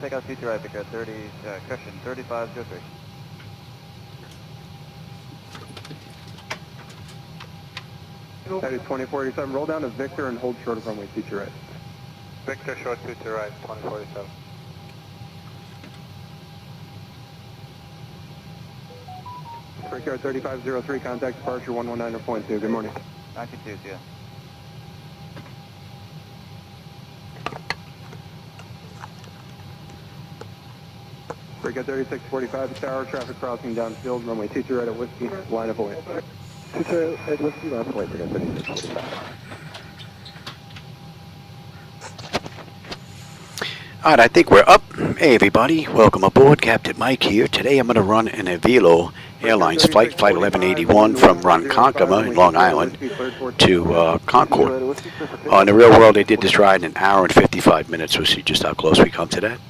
Take out future right, because 30, correction, 3503. That is 2047. Roll down to Victor and hold short of runway future right. Victor, short future right, 2047. Brickyard 3503, contact departure 119.2. Good morning. 92, yeah. Brickyard 3645, tower, traffic crossing downfield, runway future right at Whiskey, line of away. Future at Whiskey, line of away, Brickyard 3645. All right, I think we're up. Hey, everybody. Welcome aboard. Captain Mike here. Today I'm going to run an Avelo Airlines Flight 1181 from Ronkonkoma in Long Island to Concord. In the real world, they did this ride in an hour and 55 minutes. We'll see just how close we come to that.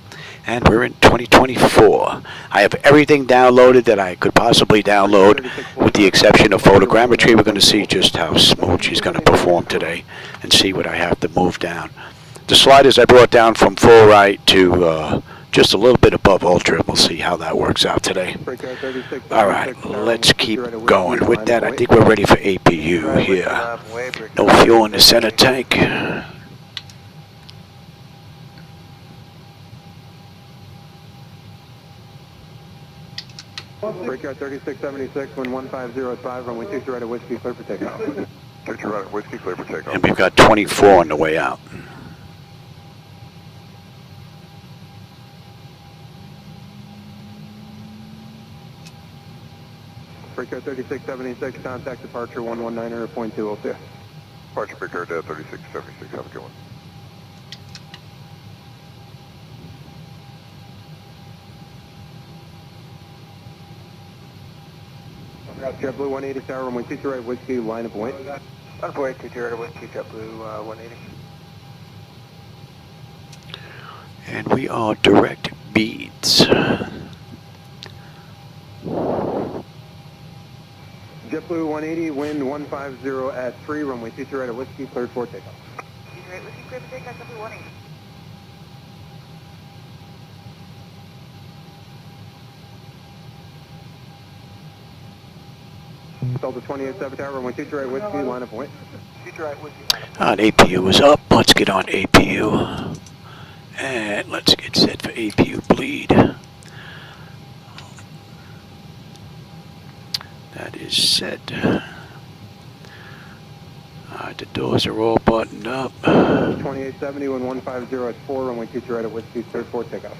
And we're in 2024. I have everything downloaded that I could possibly download, with the exception of photogrammetry. We're going to see just how smooth she's going to perform today and see what I have to move down. The sliders I brought down from full right to just a little bit above ultra. We'll see how that works out today. All right, let's keep going. With that, I think we're ready for APU here. No fuel in the center tank. Brickyard 3676, wind 150 runway future right at Whiskey, clear for takeoff. Future right at Whiskey, clear for takeoff. And we've got 24 on the way out. Brickyard 3676, contact departure 119.202. Departure Brickyard 3676, have a good one. JetBlue 180 tower, runway future right, Whiskey, line of away. Line of away, future right at Whiskey, JetBlue 180. And we are direct beads. JetBlue 180, wind 150 at 3, runway future right at Whiskey, cleared for takeoff. Future right, Whiskey, clear for takeoff, JetBlue 180. Delta 28-7 tower, runway future right, Whiskey, line of away. Future right, Whiskey, line of away. All right, APU is up. Let's get on APU. And let's get set for APU bleed. That is set. Alright, the doors are all buttoned up. 2870, wind 150 at 4, runway future right at Whiskey, cleared for takeoff.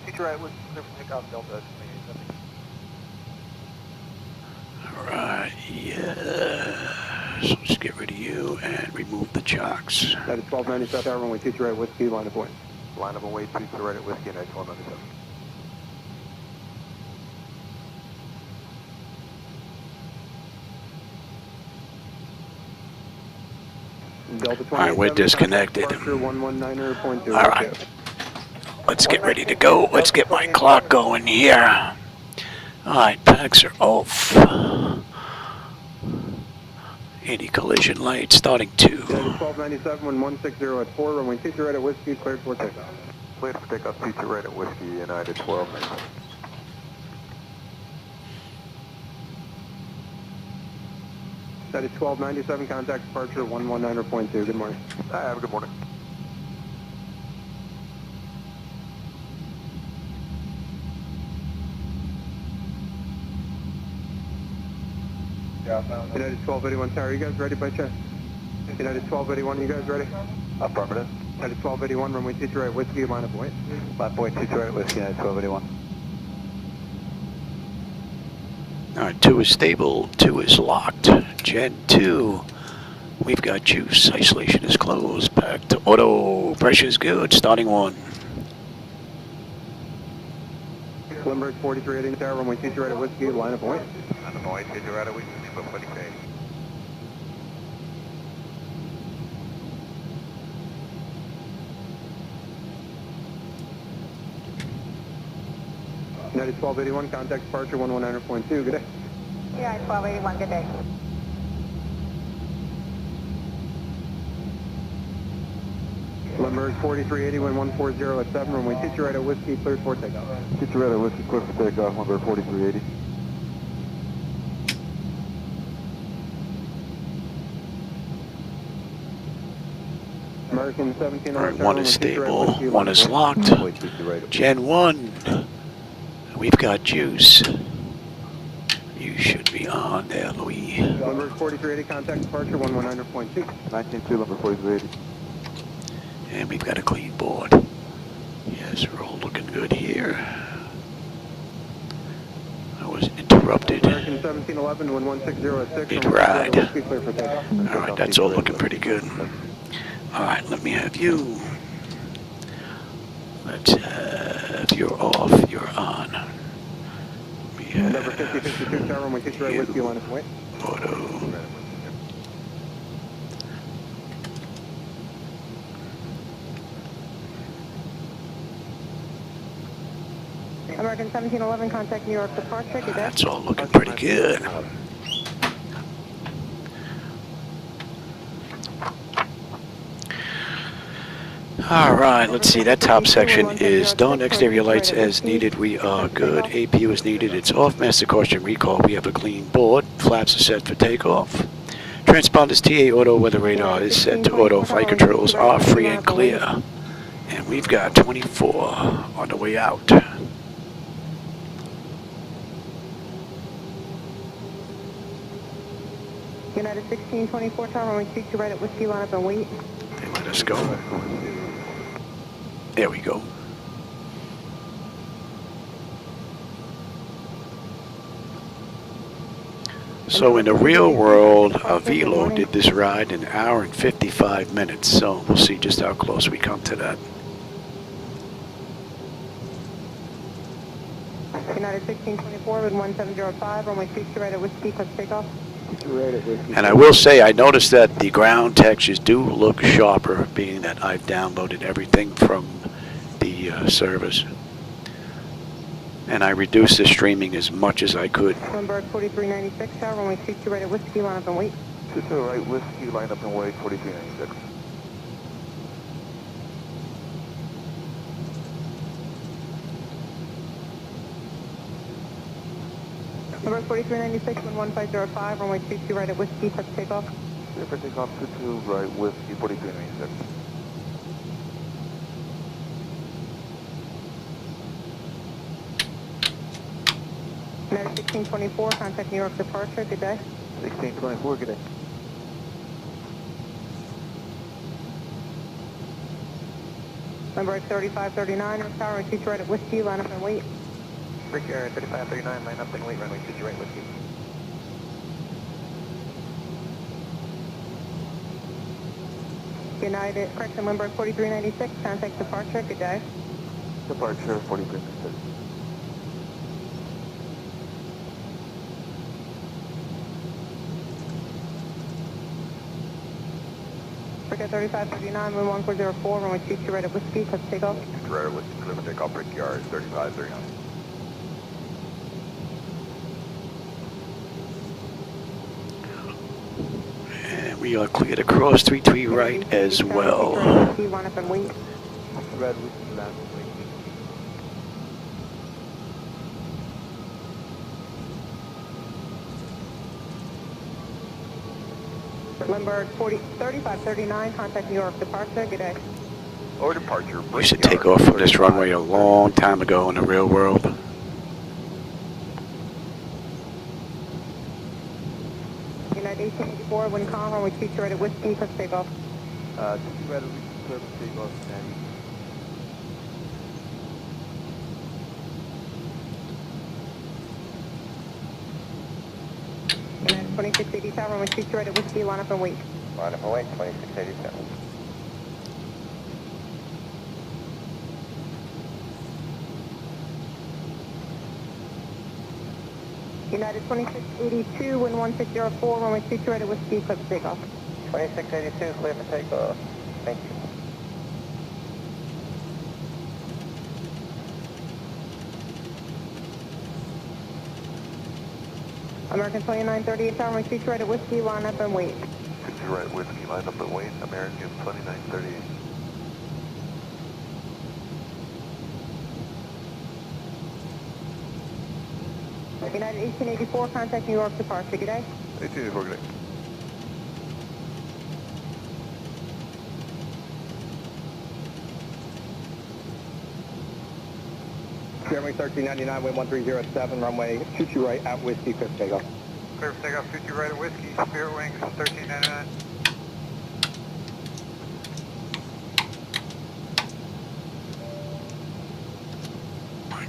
Future right, Whiskey, clear for takeoff, Delta 2870. Alright, yes. Let's get rid of you and remove the chocks. That is 1297 tower, runway future right, Whiskey, line of away. Line of away, future right at Whiskey, night 1297. Alright, we're disconnected. Alright. Let's get ready to go. Let's get my clock going here. Alright, packs are off. Anti-collision light starting to. 1297, wind 160 at 4, runway future right at Whiskey, cleared for takeoff. Cleared for takeoff, future right at Whiskey, United 1297. That is 1297, contact departure 119.2. Good morning. Hi, have a good morning. United 1281 tower, you guys ready by chance? United 1281, you guys ready? Affirmative. United 1281, runway future right, Whiskey, line of away. Line of away, future right at Whiskey, United 1281. Alright, 2 is stable, 2 is locked. Gen 2, we've got juice. Isolation is closed. Back to auto. Pressure's good. Starting 1. Limerick 4380 tower, runway future right at Whiskey, line of away. Line of away, future right at Whiskey, but plenty paid. United 1281, contact departure 119.2. Good day. United 1281, good day. Lundberg 4380, wind 140 at 7, runway 22 right at Whiskey, cleared for takeoff. 22 right at Whiskey, clear for takeoff, Lundberg 4380. American 17 Alright, one is stable, one is locked. Gen 1. We've got juice. You should be on there, Louis. Lundberg 4380, contact departure 119.2. 192, Lundberg 4380. And we've got a clean board. Yes, we're all looking good here. I was interrupted. American 1711, wind 160 at 6. Big ride. Whiskey, clear for takeoff. Alright, that's all looking pretty good. Alright, let me have you. Let's have you're off, you're on. We have Number 5052, tower, runway 22 right, Whiskey, line of weight. auto. American 1711, contact New York departure. Good day. That's all looking pretty good. Alright, let's see, that top section is done. Exterior lights as needed, we are good. APU is needed, it's off. Master caution recall, we have a clean board. Flaps are set for takeoff. Transponders TA auto weather radar is set to auto. Flight controls are free and clear. And we've got 24 on the way out. United 1624, tower, runway 22 right at Whiskey, line up and wait. They let us go. There we go. So in the real world, Avelo did this ride in 1 hour and 55 minutes. So we'll see just how close we come to that. United 1624 with 1705, runway 22 right at Whiskey, click takeoff. And I will say, I noticed that the ground textures do look sharper, being that I've downloaded everything from the servers. And I reduced the streaming as much as I could. Lundberg 4396, tower, runway 22 right at Whiskey, line up and wait. 22 right, Whiskey, line up and wait, 4396. Lundberg 4396, wind 1505, runway 22 right at Whiskey, click takeoff. Clear for takeoff, 22 right, Whiskey, 4396. United 1624, contact New York departure. Good day. 1624, good day. Lundberg 3539, tower, runway 22 right at Whiskey, line up and wait. Break area 3539, line up and wait, runway 22 right, Whiskey. United, correction, Lundberg 4396, contact departure. Good day. Departure, 4396. Forget 3539, wind 1404, runway 22 right at Whiskey, click takeoff. 22 right, Whiskey, clear for takeoff, break yard, 3539. And we are cleared across 33 right as well. Line up and wait. Red, Whiskey, last wait. Lundberg 3539, contact New York departure. Good day. Or departure, We break should yard, take off from this 35. runway a long time ago in the real world. United 1884, wind calm, runway 22 right at Whiskey, click takeoff. 22 right, Whiskey, clear for takeoff, and United 2680, tower, runway 22 right at Whiskey, line up and wait. line up and wait, 2687. United 2682, wind 1604, runway 22 right at Whiskey, click takeoff. 2682, clear for takeoff. Thank you. American 2938, tower, runway 22 right at Whiskey, line up and wait. 22 right, Whiskey, line up and wait, American 2938. United 1884, contact New York departure. Good day. 1884, good day. Jeremy 1399, wind 1307, runway 22 right at Whiskey, clear for takeoff. Clear for takeoff, 22 right at Whiskey, Spirit Wings 1399.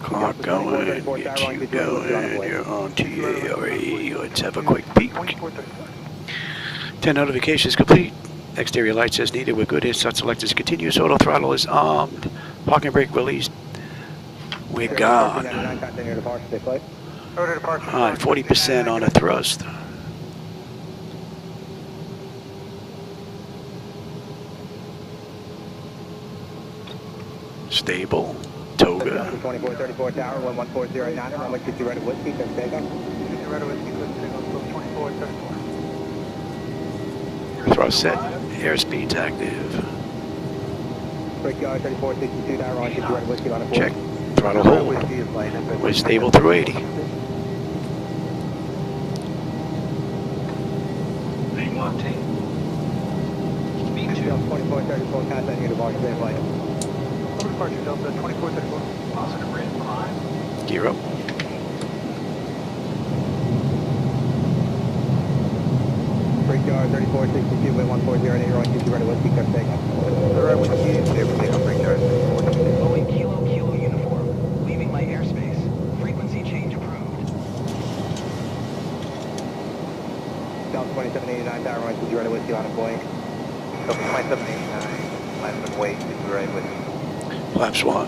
Clock going, get you going, you're on TARE, let's have a quick peek. 10 notifications complete. Exterior lights as needed, we're good. Start selectors continuous, auto throttle is armed. Parking brake released. We're gone. Order departure. Alright, 40% on the thrust. Stable. Toga. 2434 tower, 11409, runway 22 right at Whiskey, clear for takeoff. 22 right at Whiskey, clear for takeoff, 2434. Thrust set. Airspeed's active. Brickyard 3462 tower, runway 22 right at Whiskey, line of 4. Check. Throttle hold. We're stable through 80. Speed 2434, contact New departure, clear flight. Departure Delta 2434. Positive rate 5. Gear up. Brickyard 3462, wind 1408, runway 22 right at Whiskey, clear for takeoff. Right Whiskey, clear for takeoff, Brickyard. Boeing Kilo Kilo uniform, leaving my airspace. Frequency change approved. Delta 2789 tower, runway 22 right at Whiskey, line of Boeing. Delta 2789, land and wait, 22 right at Whiskey. Flaps 1.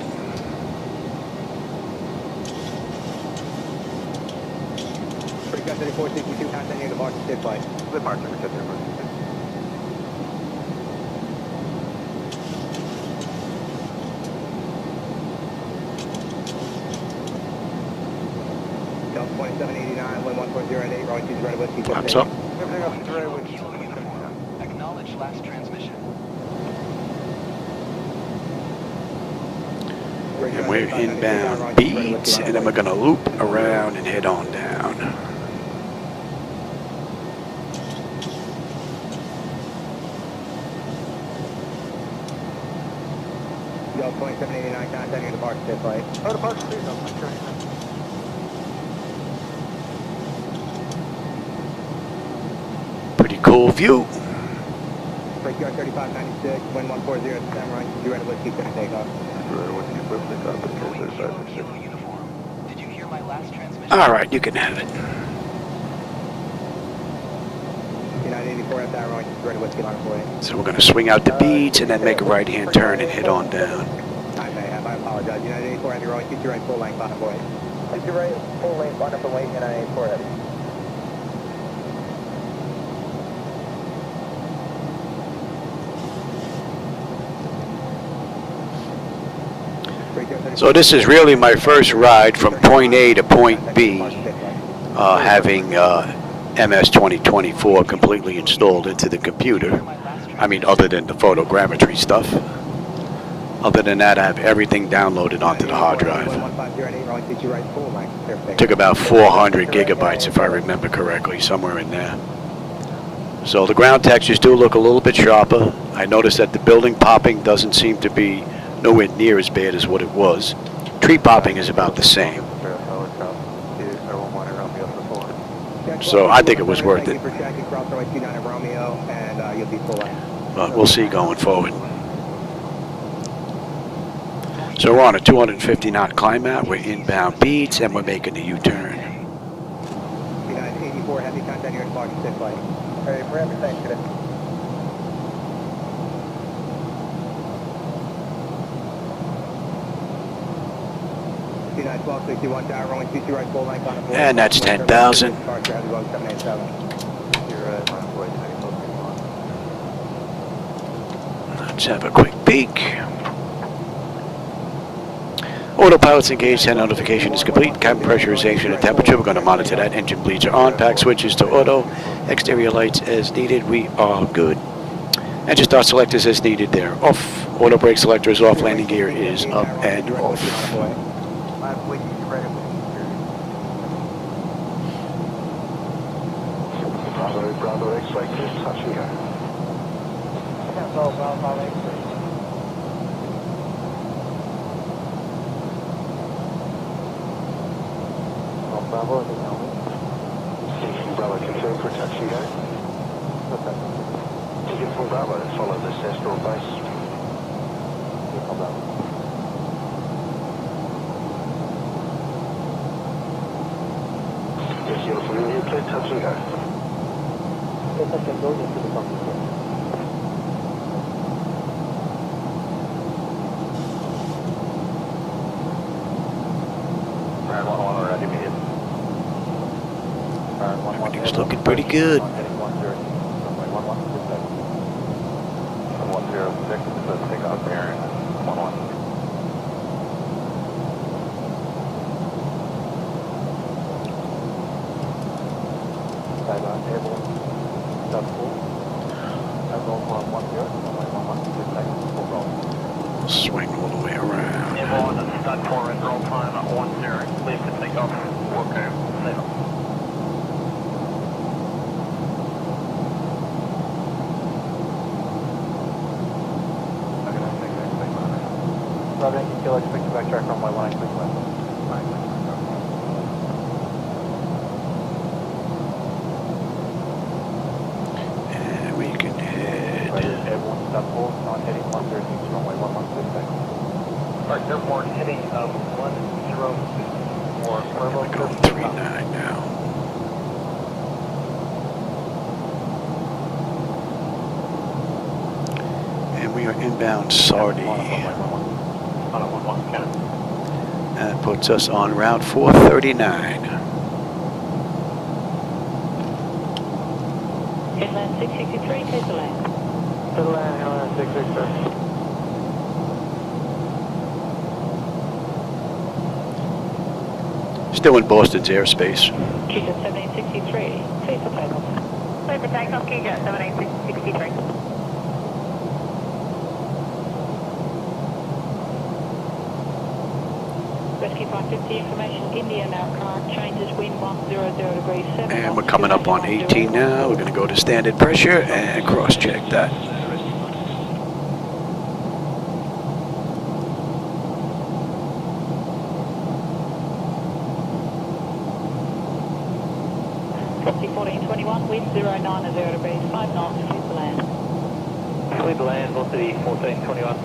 Brickyard 3462, contact New departure, clear flight. Departure, Brickyard. Delta 2789, wind 1408, runway 22 right at Whiskey, clear for Flaps takeoff. up. Everything else is right at Kilo Whiskey. Kilo uniform, acknowledge last transmission. And we're inbound beads, and then we're going to loop around and head on down. Delta 2789, contact New departure, clear flight. Oh, departure, please, Delta 2789. Pretty cool view. Brickyard 3596, wind 140 runway 22 right at Whiskey, clear for takeoff. Boeing Kilo Kilo uniform, did you hear my last transmission? Alright, you can have it. United 84 at that runway 22 right at Whiskey, line of 40. So we're going to swing out the beads and then make a right-hand turn and head on down. I may have, I apologize. United 84 heavy runway 22 right full length, line of 40. 22 right, full lane, line up and wait, United 84 heavy. So this is really my first ride from point A to point B, having MS 2024 completely installed into the computer. I mean, other than the photogrammetry stuff. Other than that, I have everything downloaded onto the hard drive. Took about 400 gigabytes, if I remember correctly, somewhere in there. So the ground textures do look a little bit sharper. I noticed that the building popping doesn't seem to be nowhere near as bad as what it was. Tree popping is about the same. So I think it was worth it. But we'll see going forward. So we're on a 250 knot climb out. We're inbound beads and we're making the U-turn. United 84 heavy contact near departure, sit flight. Hey, we're having thanks today. United 1261 tower, runway 22 right full length on the board. And that's 10,000. Let's have a quick peek. Autopilot's engaged, 10 notification is complete. Cabin pressurization and temperature, we're going to monitor that. Engine bleeds are on, pack switches to auto. Exterior lights as needed, we are good. Engine start selectors as needed, they're off. Auto brake selector is off, landing gear is up and off. Bravo X-ray, clear to touch and go. Bravo X-ray. Bravo, is it now? Bravo, confirm for touch and go. Okay. Ticket from Bravo, follow the Cessna on base. Bravo. Yes, uniform India, clear touch and go. Yes, I can go into the company. Everything's looking pretty good. 106, let's take off bearing 11. Taiwan Airborne, stop 4. Airborne 110, runway 11, good time, full roll. Swing all the way around. Airborne, start 4 and roll time 10, clear to take off. Okay, safe. Bravo, you still expect to backtrack runway 19, please left. And we can head. Airborne, stop 4, not heading 106, runway 11, good time. Alright, airborne heading 1064. We're going 39 now. And we are inbound Sardi. That puts us on route 439. Inland 663, clear to land. To the land, Airline 663. Still in Boston's airspace. Keegan 1763, clear for takeoff. Clear for takeoff, Keegan 7863. Rescue 550 information, India now current changes wind 100 degrees 7. And we're coming up on 18 now. We're going to go to standard pressure and cross-check that. Proxy 1421, wind 090 degrees 5 knots, clear to land. Clear to land, velocity 1421.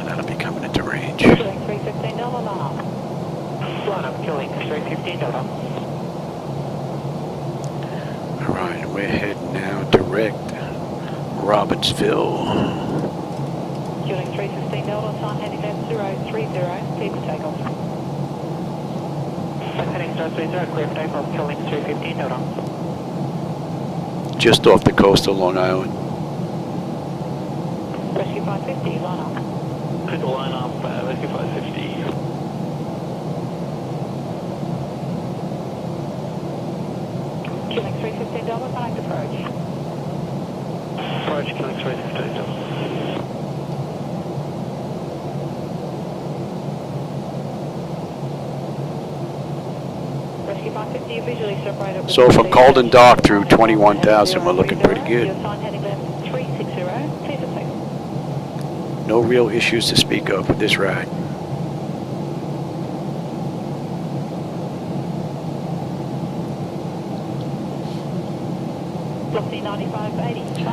That'll be coming into range. Killing $315 alarm. Line up, killing $315. All right, we're heading now direct Robbinsville. Killing $315, sign heading left 030, clear for takeoff. Heading 030, clear for takeoff, killing $315. Just off the coast of Long Island. Rescue 550, line up. Clear to line up, rescue 550. Killing $315, connect approach. Approach, killing $315. Rescue 550, visually separated. So from cold and dark through 21,000, we're looking pretty good. Your sign heading left 360, clear for takeoff. No real issues to speak of with this ride. Velocity 9580,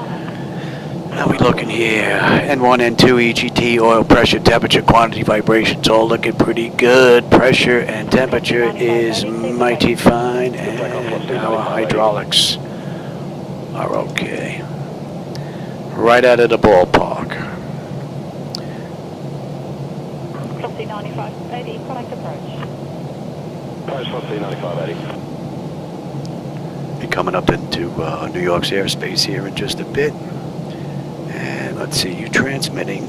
How we looking here? N1, N2, EGT, oil pressure, temperature, quantity, vibrations, all looking pretty good. Pressure and temperature is mighty fine, and our hydraulics are okay. Right out of the ballpark. Velocity 9580, connect approach. Approach velocity 9580. Be coming up into New York's airspace here in just a bit. And let's see, you transmitting.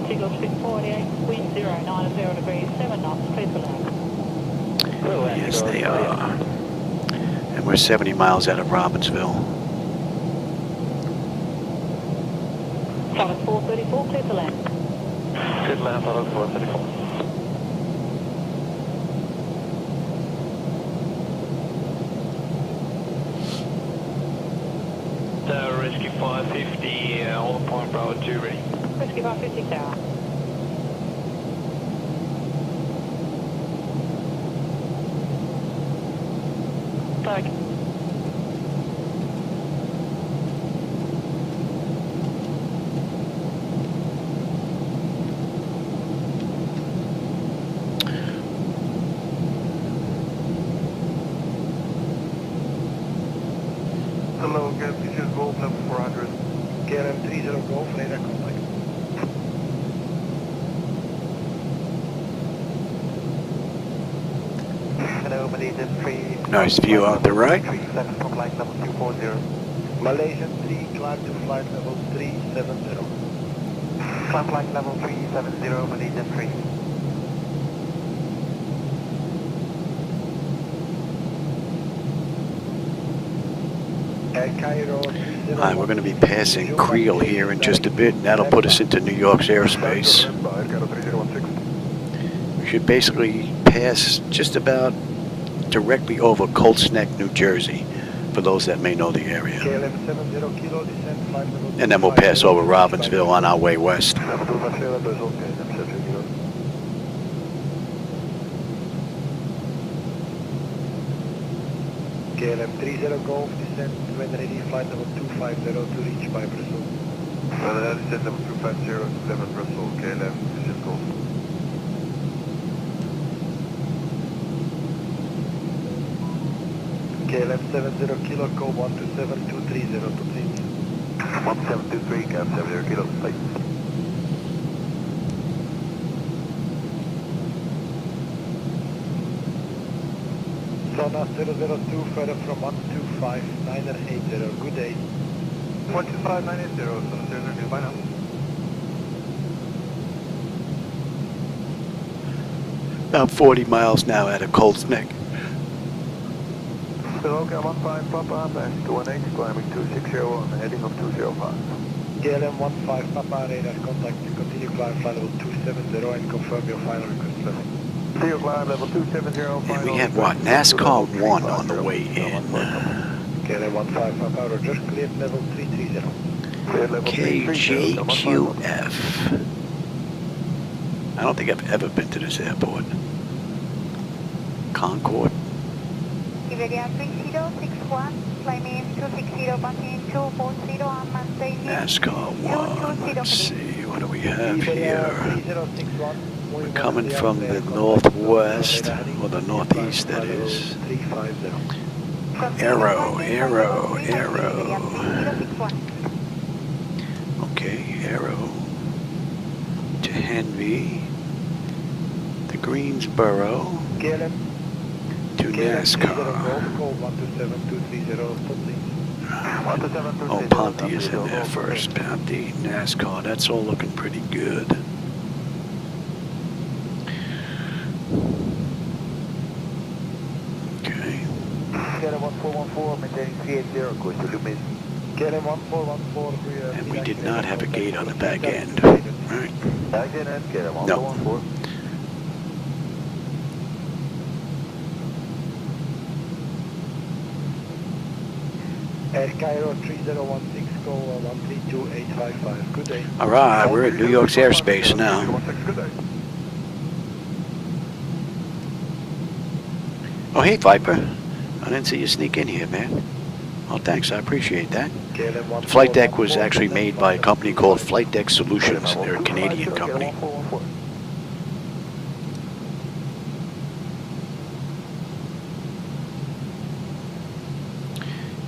Signal spin 48, wind 090 degrees 7 knots, clear for land. Yes, they are. And we're 70 miles out of Robbinsville. Pilot 434, clear for land. Good land, pilot 434. 550, all point Bravo 2 ready. Whiskey 550 tower. Tag. Hello, Gas Features Golf level 400. KLM 30 Golf, radar contact. Hello, Malaysian 3. Nice view out the right. 37 from flight level 240. Malaysian 3, climb to flight level 370. Climb flight level 370, Malaysian 3. Alright, we're going to be passing Creel here in just a bit, and that'll put us into New York's airspace. We should basically pass just about directly over Colts Neck, New Jersey, for those that may know the area. And then we'll pass over Robbinsville on our way west. KLM 30 Golf, descend when ready, flight level 250 to reach by Brussels. Descend level 250 to 7 Brussels, KLM 30 Golf. KLM 70 Kilo, call 127230 to please. 1723, Cap 70 Kilo, flight. Sona 002, further from 125980, good day. 125980, Sona 002, bye now. About 40 miles now out of Colts Neck. Hello, KLM 15 Papa, back to 18, climbing 2601, heading of 205. KLM 15 Papa, radar contact to continue climb flight level 270 and confirm your final request level. Climb level 270, And we have what? NASCAR 1 on the way in. KLM 15 Papa, Roger, cleared level 330. KJQF. I don't think I've ever been to this airport. Concord. Iberia 3061, climbing 260, passing 240, and maintaining NASCAR 1. Let's see, what do we have here? We're coming from the northwest, or the northeast, that is. Arrow. Okay, Arrow to Henvey, the Greensboro to NASCAR. Oh, Ponte is in there first. Ponte, NASCAR, that's all looking pretty good. Okay. KLM 1414, maintaining 380, course to Lumis. KLM 1414, And we did not have a gate on the back end. Right. Back end, KLM 1414. No. Air Cairo 3016, call 132855. Good day. All right, we're at New York's airspace now. Good day. Oh, hey, Viper. I didn't see you sneak in here, man. Oh, thanks. I appreciate that. The flight deck was actually made by a company called Flightdeck Solutions. They're a Canadian company.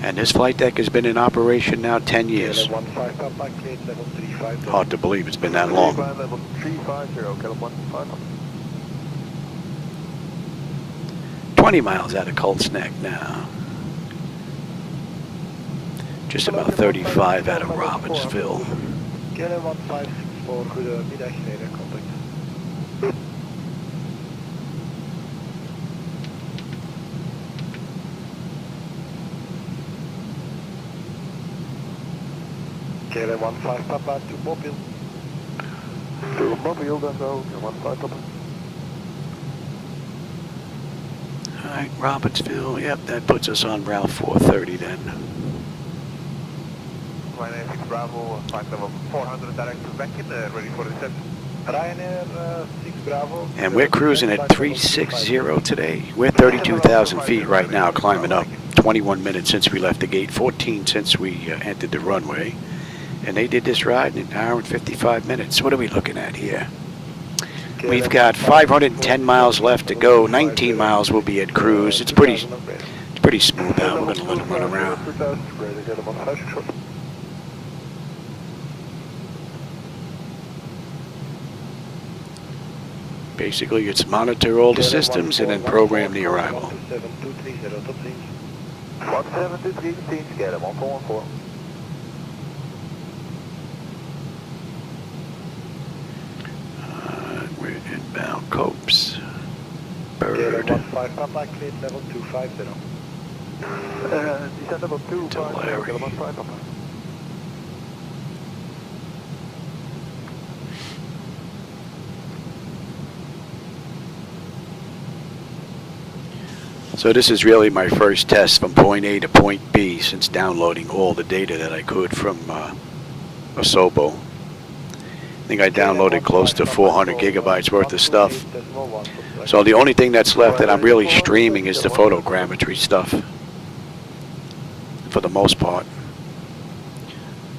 And this flight deck has been in operation now 10 years. Hard to believe it's been that long. 20 miles out of Colts Neck now. Just about 35 out of Robbinsville. KLM 1564, goedemiddag, radar contact. KLM 15 Papa to Mobile. To Mobile, dan zo, KLM 15 Papa. Alright, Robbinsville, yep, that puts us on Route 430 then. Ryanair 6 Bravo, flight level 400 direct to Beckett, ready for reception. Ryanair 6 Bravo. And we're cruising at 360 today. We're 32,000 feet right now, climbing up. 21 minutes since we left the gate, 14 since we entered the runway. And they did this ride in an hour and 55 minutes. What are we looking at here? We've got 510 miles left to go. 19 miles will be at cruise. It's pretty smooth out. We're going to let them run around. Basically, it's monitor all the systems and then program the arrival. 1723, scale 1414. We're inbound Copes. Bird. 15 Papa, cleared level 250. Descent level 2, To Larry. 15 Papa. So this is really my first test from point A to point B since downloading all the data that I could from Asobo. I think I downloaded close to 400 gigabytes worth of stuff. So the only thing that's left that I'm really streaming is the photogrammetry stuff, for the most part.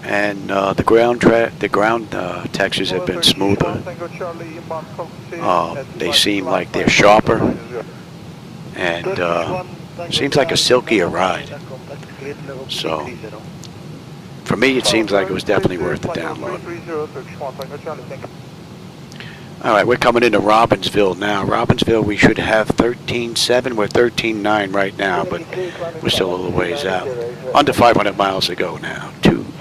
And the ground textures have been smoother. They seem like they're sharper, and seems like a silkier ride. So for me, it seems like it was definitely worth the download. All right, we're coming into Robbinsville now. Robbinsville, we should have 13.7. We're 13.9 right now, but we're still a little ways out. Under 500 miles to go now.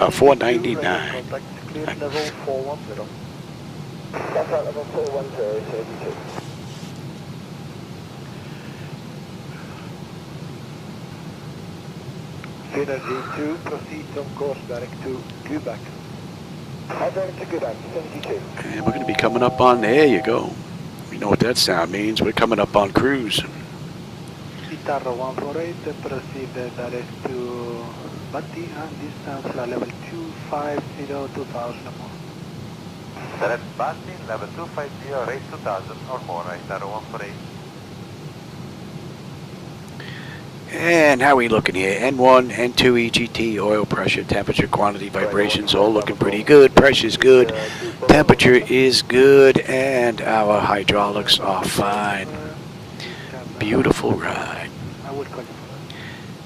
499. Synergy 2, proceed on course direct to Quebec. Direct to Quebec, 72. And we're going to be coming up on, there you go. You know what that sound means. We're coming up on cruise. Guitarra 148, proceed direct to Bati and distance level 250, 2000 or more. Select Basti, level 250, rate 2000 or more, Guitarra 148. And how are we looking here? N1, N2, EGT, oil pressure, temperature, quantity, vibrations, all looking pretty good. Pressure's good, temperature is good, and our hydraulics are fine. Beautiful ride.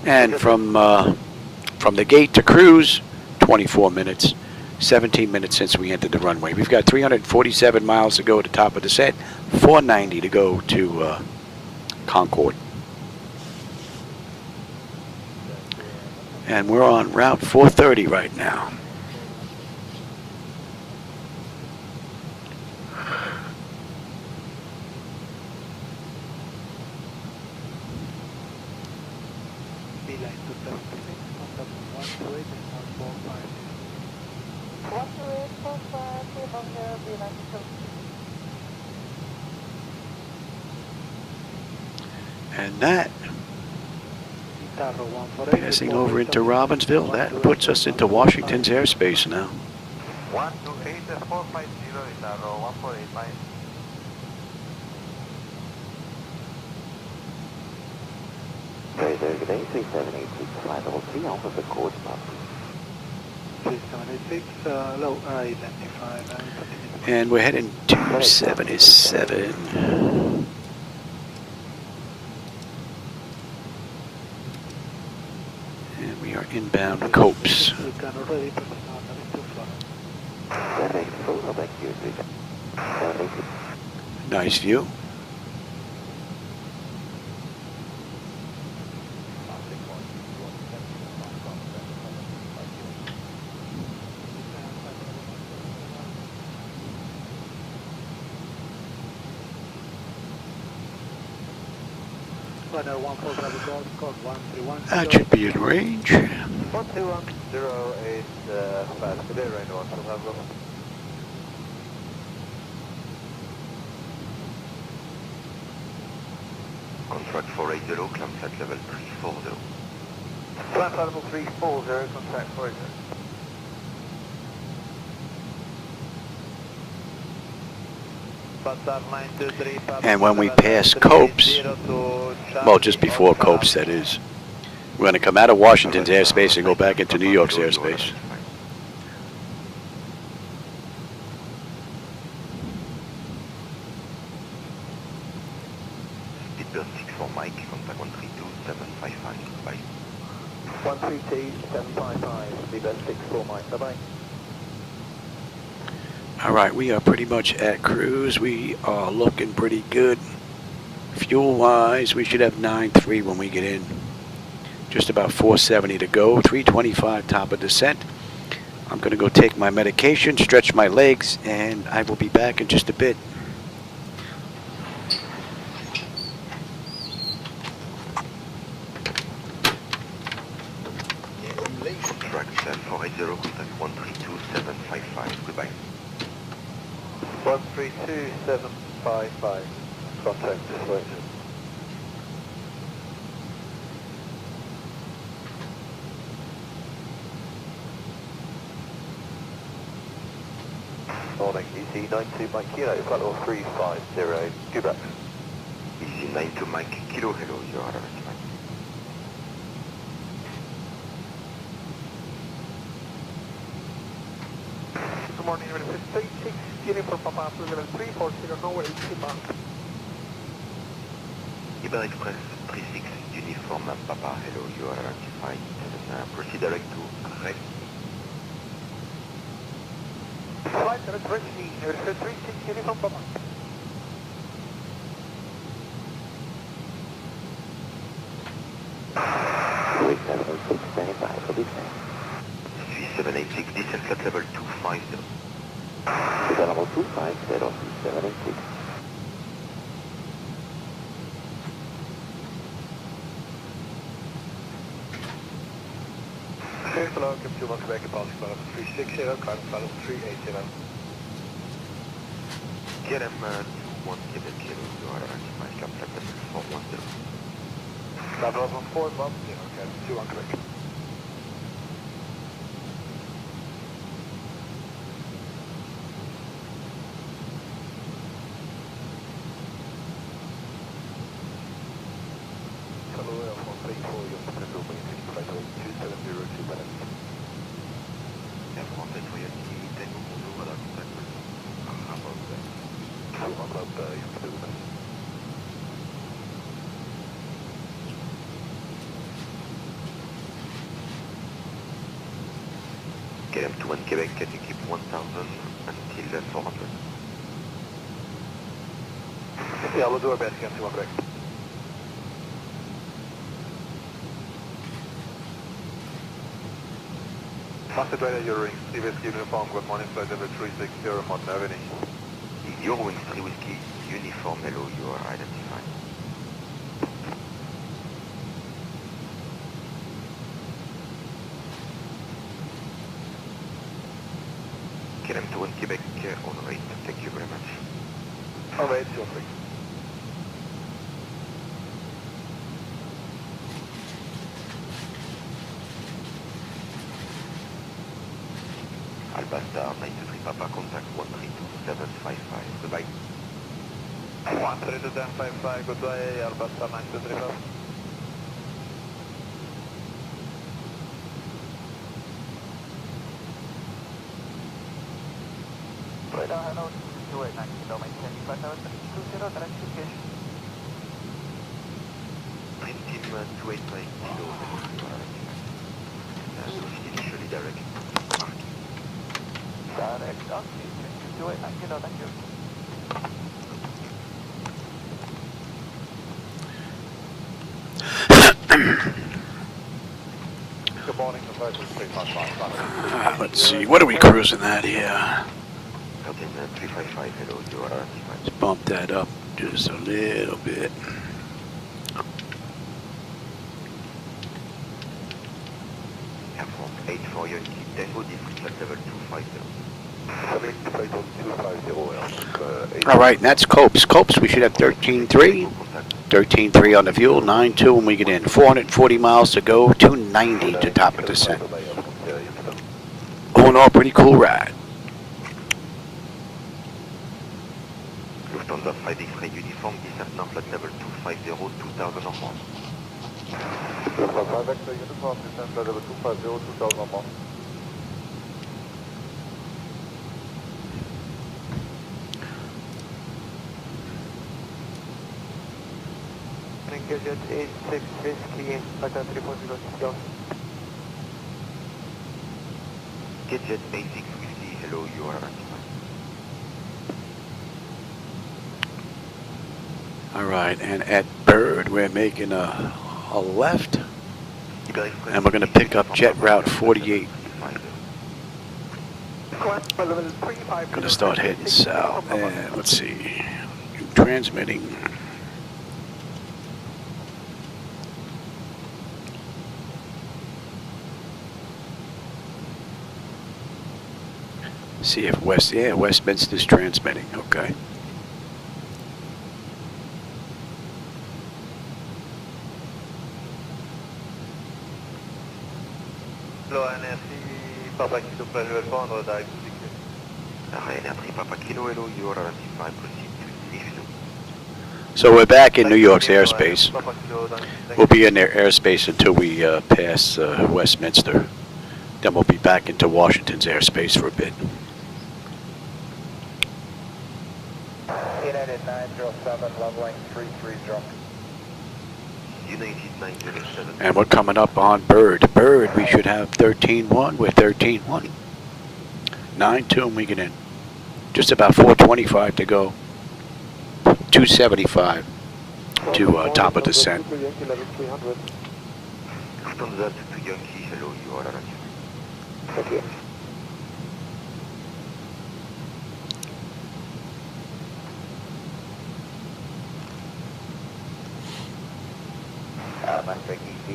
And from the gate to cruise, 24 minutes, 17 minutes since we entered the runway. We've got 347 miles to go at the top of the set, 490 to go to Concord. And we're on route 430 right now. And that, passing over into Robbinsville, that puts us into Washington's airspace now. 128-450 is our 1485. Good day, 3786, flight level 3, Alpha the course map. 3786, low identify. And we're heading to 77. And we are inbound Copes. Nice view. That should be in range. 1210 fast, today right now, Contract 480, climb flight level 340. Flight level 340, contract 480. And when we pass Copes, well, just before Copes, that is, we're going to come out of Washington's airspace and go back into New York's airspace. Speedbird 64 Mike, contact 132-755, bye. 132-755, Speedbird 64 Mike, bye-bye. All right, we are pretty much at cruise. We are looking pretty good. Fuel-wise, we should have 9.3 when we get in. Just about 470 to go, 325 top of descent. I'm going to go take my medication, stretch my legs, and I will be back in just a bit. Track 480, contact 132-755, goodbye. 132-755, contact Solutions. Morning, EC 92 Mike Kilo, flight level 350, Quebec. EC 92 Mike Kilo, hello, you are right. Good morning, Uniform 36, Uniform Papa, level 340, nowhere is inbound. Iber Express 36, Uniform Papa, hello, you are identified. Proceed direct to correct. Flight returning, Uniform 36, Uniform Papa. Wait, 786, will be fine. 786, descent flight level 250. Flight level 250, 786. Hello, Captain 2 Quebec, Policy flight level 360, climb flight level 380. KLM 21 Quebec, hello, you are identified. Cap flight level 410. Flight level 410, Captain 2 Quebec. KLM 21 Quebec, can you keep 1000 until 400? Yeah, we'll do our best, Captain 2 Quebec. Master Driver, your rings, previous uniform, good morning, flight level 360, Mountain Avenue. Your wings 3 Whiskey, Uniform, hello, you are identified. KLM 21 Quebec, on rate, thank you very much. On rate, 2 Quebec. Albastar 93 Papa, contact 132-755, goodbye. 132-755, goodbye, Albastar 93 Papa. Radar, hello, 289, domain 10, 520, direction. Dream Team 289, kilo, you are identified. Proceed initially direct. Direct, okay, 289, kilo, thank you. Good morning, the flight is 355. Let's see, what are we cruising at here? Captain 355, hello, you are identified. Let's bump that up just a little bit. Airport 84 Yankee, Tango, descent flight level 250. Select flight on 250, All right, and that's Copes. Copes, we should have 13.3. 13.3 on the fuel, 9.2 when we get in. 440 miles to go, 290 to top of descent. All in all, pretty cool ride. Lufthansa 5 X-ray uniform, descent now flight level 250, 2001. Lufthansa 5 X-ray uniform, descent flight level 250, 2001. Gadget 86 Whiskey, Pata 3.0. Gadget 86 Whiskey, hello, you are identified. Alright, and at Bird we're making a left. And we're going to pick up jet route 48. Going to start heading south. And let's see. Transmitting. See if Westminster's transmitting. Okay. RNAV Papa Kilo Plan Level 4 on direct to RNAV Papa Kilo, hello, you are identified. Proceed to Niflu. So we're back in New York's airspace. We'll be in their airspace until we pass Westminster. Then we'll be back into Washington's airspace for a bit. United 907, leveling 330. United 907. And we're coming up on Bird. Bird, we should have 13-1. We're 13-1. 9-2 and we get in. Just about 425 to go. 275 to top of descent. Lufthansa to Yankee, hello, you are identified. Thank you. Mustang EC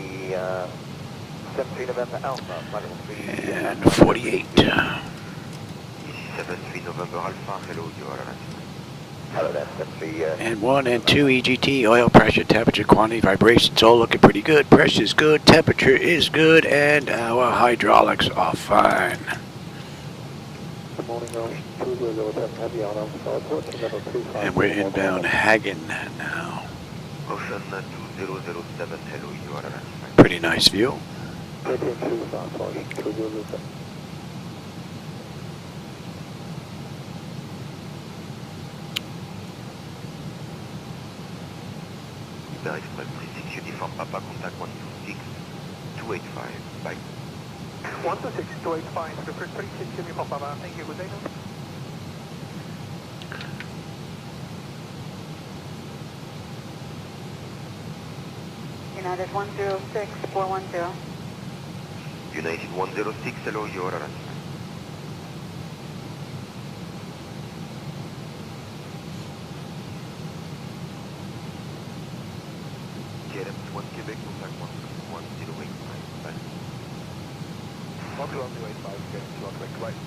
73 November Alpha, level 3. And 48. 73 November Alpha, hello, you are identified. Hello, that's 73. And 1 and 2 EGT, oil pressure, temperature, quantity, vibrations, all looking pretty good. Pressure is good, temperature is good, and our hydraulics are fine. Good morning, Ocean 2007 Heavy on approaching level 35. And we're inbound Hagen now. Ocean 2007, hello, you are identified. Pretty nice view. 13 South Ocean 2007. Laminar Express 36 uniform Papa, contact 126 285, bye. 126 285, the first 36 uniform Papa, thank you, good day. United 106 410. United 106, hello, you are identified. KLM 1 Quebec, contact 11085, bye. 11085, okay, 285, right.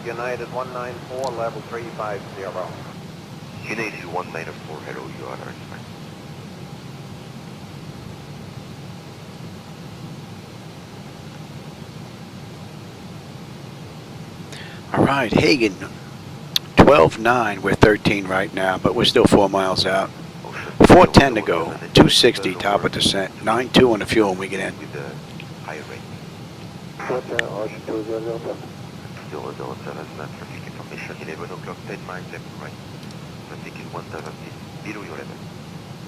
United 194, level 350. United 194, hello, you are identified. Alright, Hagen, 12-9, we're 13 right now, but we're still 4 miles out. 410 to go, 260 top of descent, 9-2 on the fuel when we get in. With the higher rate. Ocean 2007. 007, traffic information, 11 o'clock, 10 miles left to right. Traffic is 1000 feet, below your level.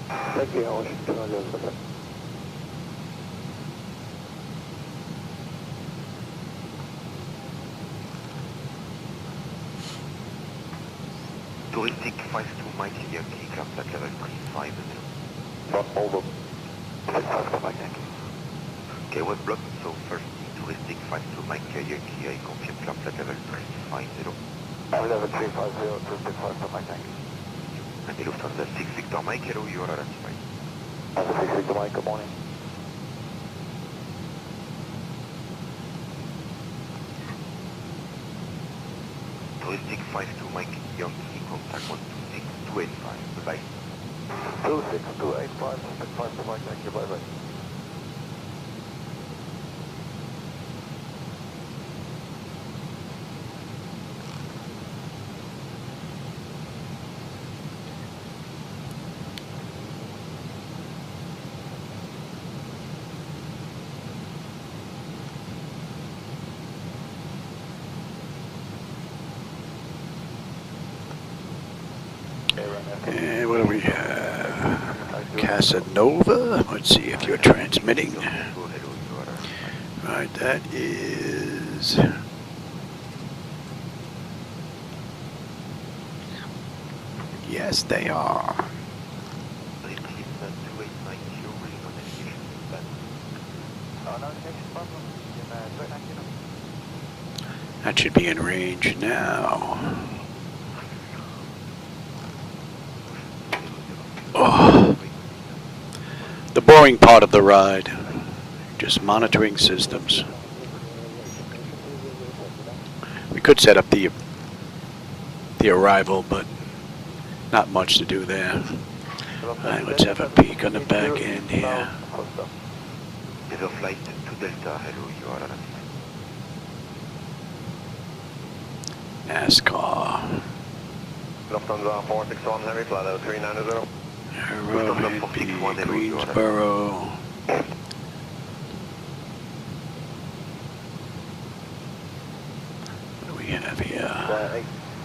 Thank you, Ocean 2007. Touristic 52 miles Yankee, craft at level 350. Not over. Okay, was blocked, so first touristic 52 Mike Yankee, I confirm craft at level 350. Level 350, touristic 52 Mike Yankee. And the Lufthansa 6 Victor Mike, hello, you are identified. Level 6 Victor Mike, good morning. Touristic 52 Mike Yankee, contact 126 285, bye-bye. 26285, 652 Mike Yankee, bye-bye. Casanova. Let's see if you're transmitting. Right, that is... Yes, they are. That should be in range now. Oh. The boring part of the ride. Just monitoring systems. We could set up the arrival, but not much to do there. Alright, let's have a peek on the back end here. River flight to Delta, hello, you are on NASCAR. Lufthansa 461 Heavy, flight level 390. Arrowhead, Greensboro. What do we have here?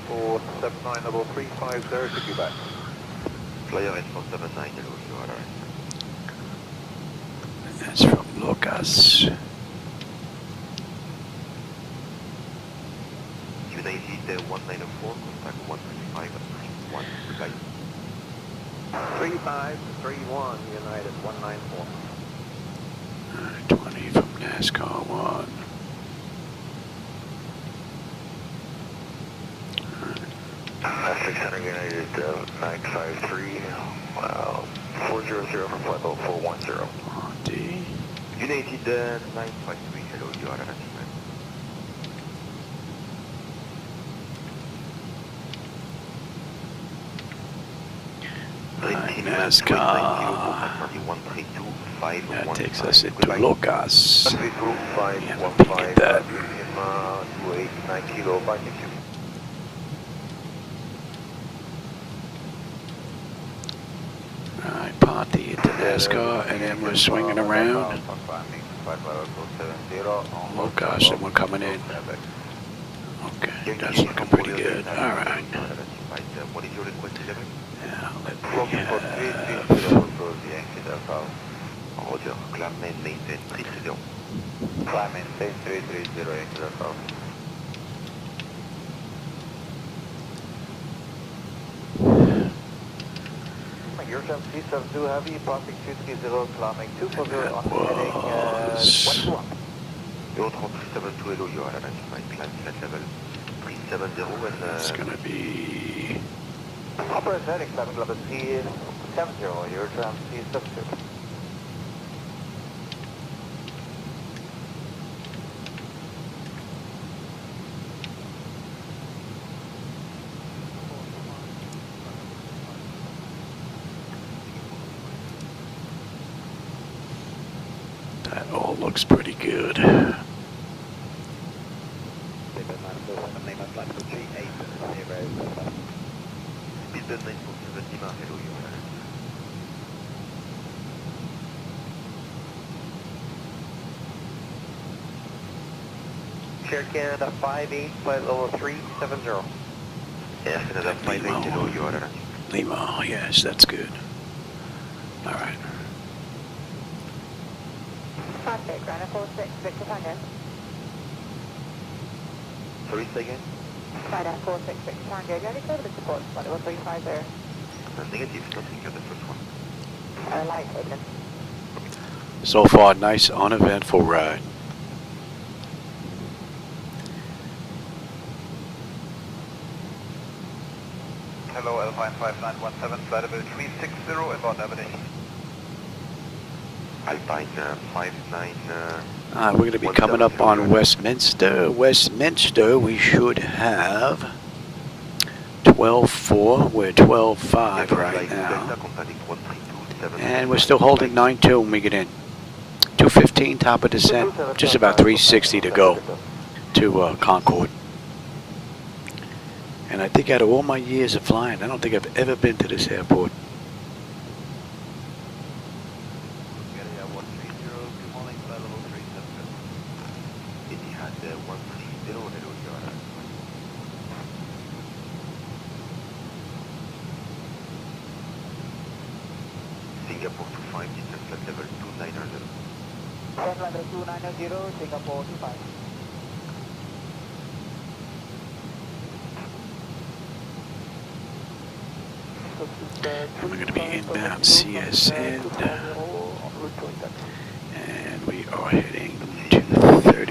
8479 level 350 to Quebec. Flyer at 479, hello, you are on. That's from Lucas. United 194, contact 125 at 1, goodbye. 3531 United 194. 20 from NASCAR 1. Essex Center United 953, 400 for flight level 410. D. United 953, hello, you are on. NASCAR. That takes us into Lucas. Yeah, peek at that. Alright, party into NASCAR, and then we're swinging around. Lucas, and we're coming in. Okay, that's looking pretty good. Alright. What is your request, Eleven? Now, let me Roger, climb and maintain 330. Climb and maintain 330. Your jump 372 heavy, passing 230, climbing 240 on heading 121. Euro 372, hello, you are on identified, climb flight level 370 and... It's gonna be... Upper heading, climbing level 370, your jump 372. That all looks pretty good. Air Canada 58, flight level 370. Air Canada 58, hello, you are on. Lima, yes, that's good. Alright. Traffic, ground 46, Victor Tango. Sorry, say again? Flight 46, Victor Tango. Do you have any further support? Flight level 350. Negative, nothing, you're the first one. Light, open. So far, nice, uneventful ride. Hello, Alpine 5917, flight level 360, about navigation. Alpine 59... We're going to be coming up on Westminster. Westminster, we should have 12.4. We're 12.5 right now. And we're still holding 9.2 when we get in. 215 top of descent. Just about 360 to go to Concord. And I think out of all my years of flying, I don't think I've ever been to this airport. Singapore 25, distance flight level 290. Flight level 290, Singapore 25. And we're going to be inbound CSN. And we are heading to 30.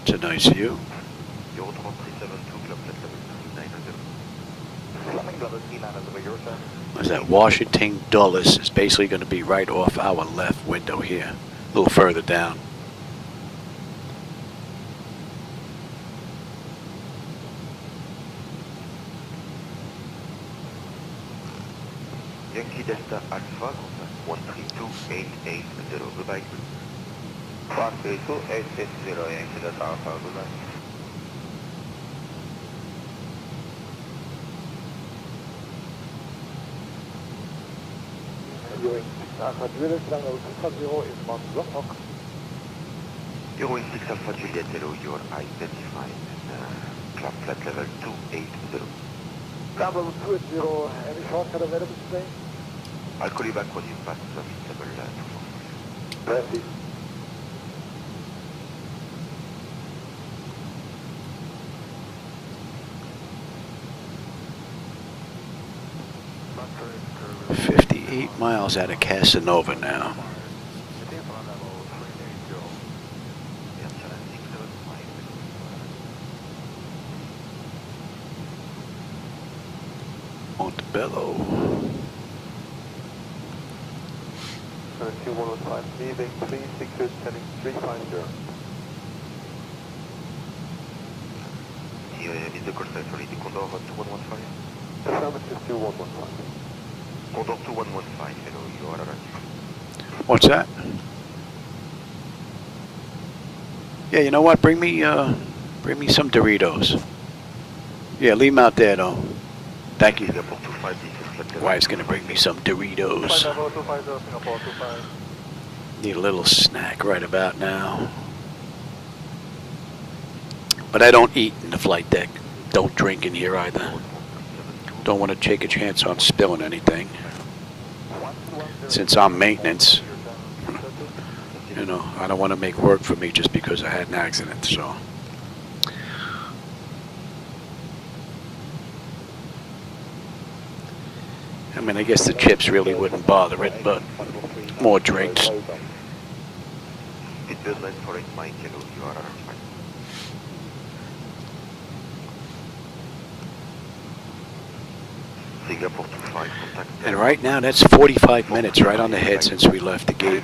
It's a nice view. Euro 372, club flight level 290. Flight level 390, your turn. Is that Washington Dulles is basically going to be right off our left window here, a little further down. Yankee Delta Alpha, contact 132880, goodbye. 132880, Yankee Delta Alpha, goodbye. Alpha Juliet, runway 250 is Mount Ronkonkoma. Euro 6 Alpha Juliet, hello, you are identified. Club flight level 280. Level 280, any shortcut available today? I'll call you back when you pass service level 245. Merci. .58 miles out of Casanova now. Montebello. 2115, leaving 360, sending 350. Is the course sorry, the Condor 2115? Affirmative 2115. Condor 2115, hello, you are arrived. What's that? Yeah, you know what? Bring me some Doritos. Yeah, leave them out there though. Thank you. Singapore 25, distance flight level Wife's gonna bring me some Doritos. 250, Singapore 25. Need a little snack right about now. But I don't eat in the flight deck. Don't drink in here either. Don't want to take a chance on spilling anything. Since I'm maintenance, you know, I don't want to make work for me just because I had an accident, so. I mean, I guess the chips really wouldn't bother it, but more drinks. It does not for it, Mike, hello, you are arrived. Singapore 25, contact. And right now, that's 45 minutes right on the head since we left the gate.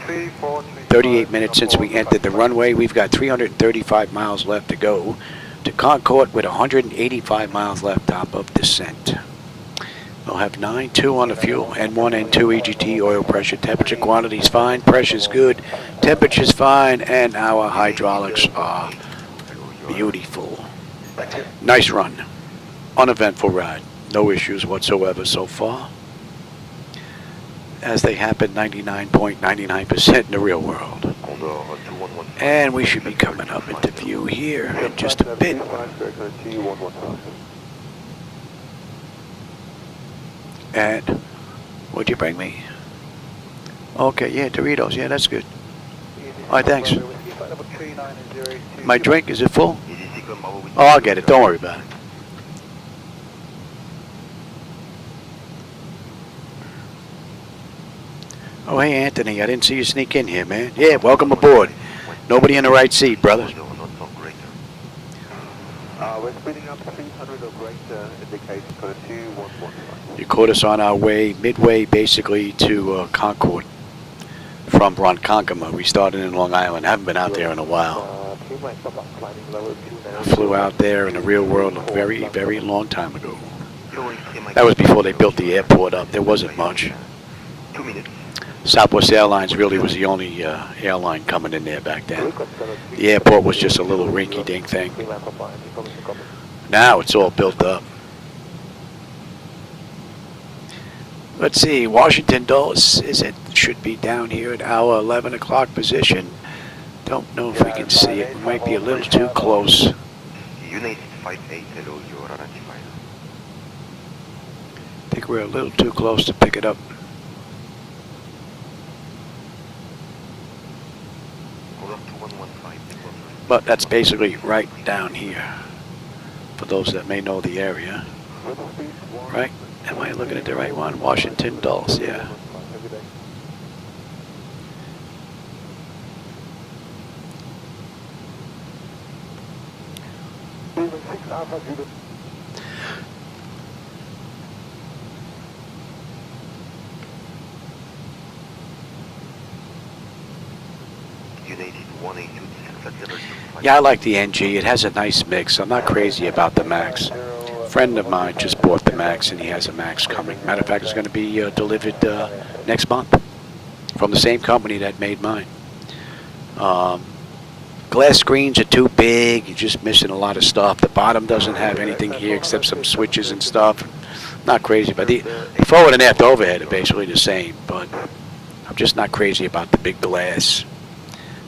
38 minutes since we entered the runway. We've got 335 miles left to go to Concord with 185 miles left top of descent. We'll have 9.2 on the fuel, N1, N2, EGT, oil pressure, temperature, quantity's fine, pressure's good, temperature's fine, and our hydraulics are beautiful. Nice run. Uneventful ride. No issues whatsoever so far. As they happen 99.99% in the real world. And we should be coming up into view here in just a bit. And what'd you bring me? Okay, yeah, Doritos. Yeah, that's good. All right, thanks. My drink, is it full? Oh, I'll get it. Don't worry about it. Oh, hey, Anthony, I didn't see you sneak in here, man. Yeah, welcome aboard. Nobody in the right seat, brother. We're speeding up 300 or greater, indication for the 2115. You caught us on our way, midway basically to Concord from Ronkonkoma. We started in Long Island. Haven't been out there in a while. Flew out there in the real world a very, very long time ago. That was before they built the airport up. There wasn't much. 2 minutes. Southwest Airlines really was the only airline coming in there back then. The airport was just a little rinky-dink thing. Now it's all built up. Let's see, Washington Dulles should be down here at our 11 o'clock position. Don't know if we can see it. We might be a little too close. United 58, hello, you are identified. I think we're a little too close to pick it up. Over 2115. But that's basically right down here. For those that may know the area. Right? Am I looking at the right one? Washington Dulles, yeah. Yeah, I like the NG. It has a nice mix. I'm not crazy about the Max. A friend of mine just bought the Max, and he has a Max coming. Matter of fact, it's going to be delivered next month from the same company that made mine. Glass screens are too big. You're just missing a lot of stuff. The bottom doesn't have anything here except some switches and stuff. Not crazy, but the forward and aft overhead are basically the same, but I'm just not crazy about the big glass.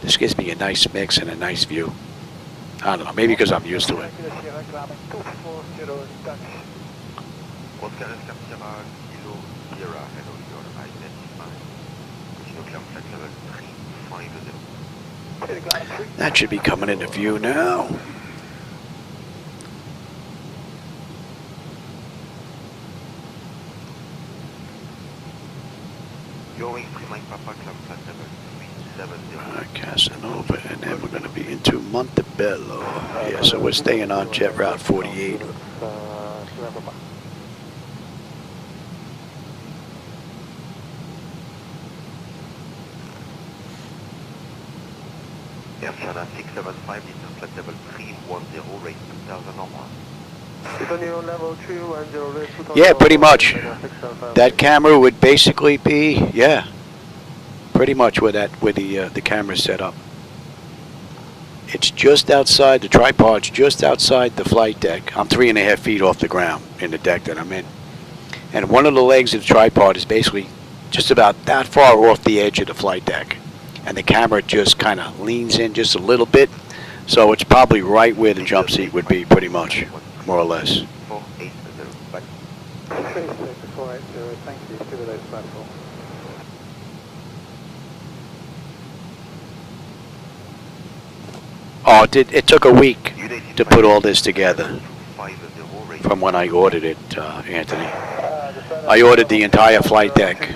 This gives me a nice mix and a nice view. I don't know, maybe because I'm used to it. That should be coming into view now. Casanova, and then we're going to be into Montebello. Yeah, so we're staying on Jet Route 48. Air China 675, this is flight level 310, rate 2000 normal. Yeah, pretty much. That camera would basically be, yeah, pretty much where the camera's set up. It's just outside, the tripod's just outside the flight deck. I'm 3.5 feet off the ground in the deck that I'm in. And one of the legs of the tripod is basically just about that far off the edge of the flight deck. And the camera just kind of leans in just a little bit. So it's probably right where the jump seat would be, pretty much, more or less. Oh, it took a week to put all this together from when I ordered it, Anthony. I ordered the entire flight deck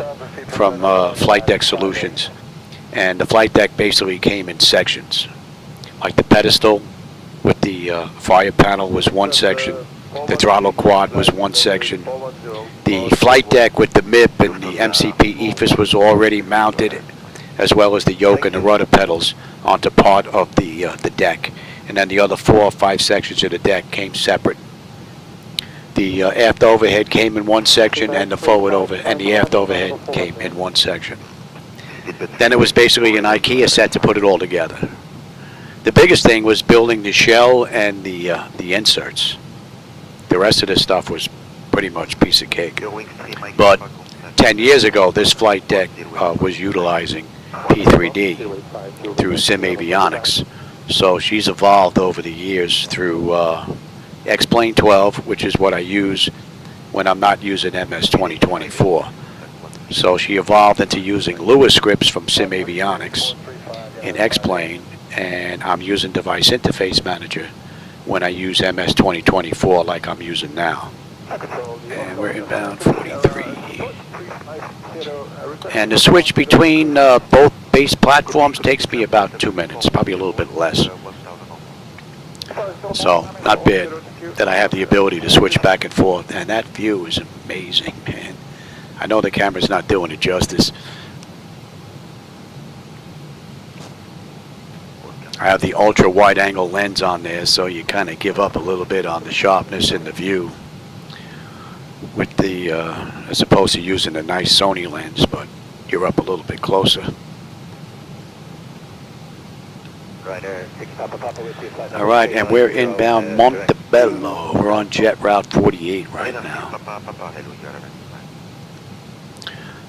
from Flightdeck Solutions. And the flight deck basically came in sections. Like the pedestal with the fire panel was one section. The throttle quad was one section. The flight deck with the MIP and the MCP EFIS was already mounted, as well as the yoke and the rudder pedals onto part of the deck. And then the other 4 or 5 sections of the deck came separate. The aft overhead came in one section, and the forward overhead and the aft overhead came in one section. Then it was basically an IKEA set to put it all together. The biggest thing was building the shell and the inserts. The rest of this stuff was pretty much piece of cake. But 10 years ago, this flight deck was utilizing P3D through Sim Avionics. So she's evolved over the years through X-Plane 12, which is what I use when I'm not using MS 2024. So she evolved into using Lewis scripts from Sim Avionics in X-Plane, and I'm using Device Interface Manager when I use MS 2024 like I'm using now. And we're inbound 43. And the switch between both base platforms takes me about 2 minutes, probably a little bit less. So, not bad that I have the ability to switch back and forth, and that view is amazing, man. I know the camera's not doing it justice. I have the ultra wide angle lens on there, so you kind of give up a little bit on the sharpness in the view with the as opposed to using a nice Sony lens, but you're up a little bit closer. All right, and we're inbound Montebello. We're on Jet Route 48 right now.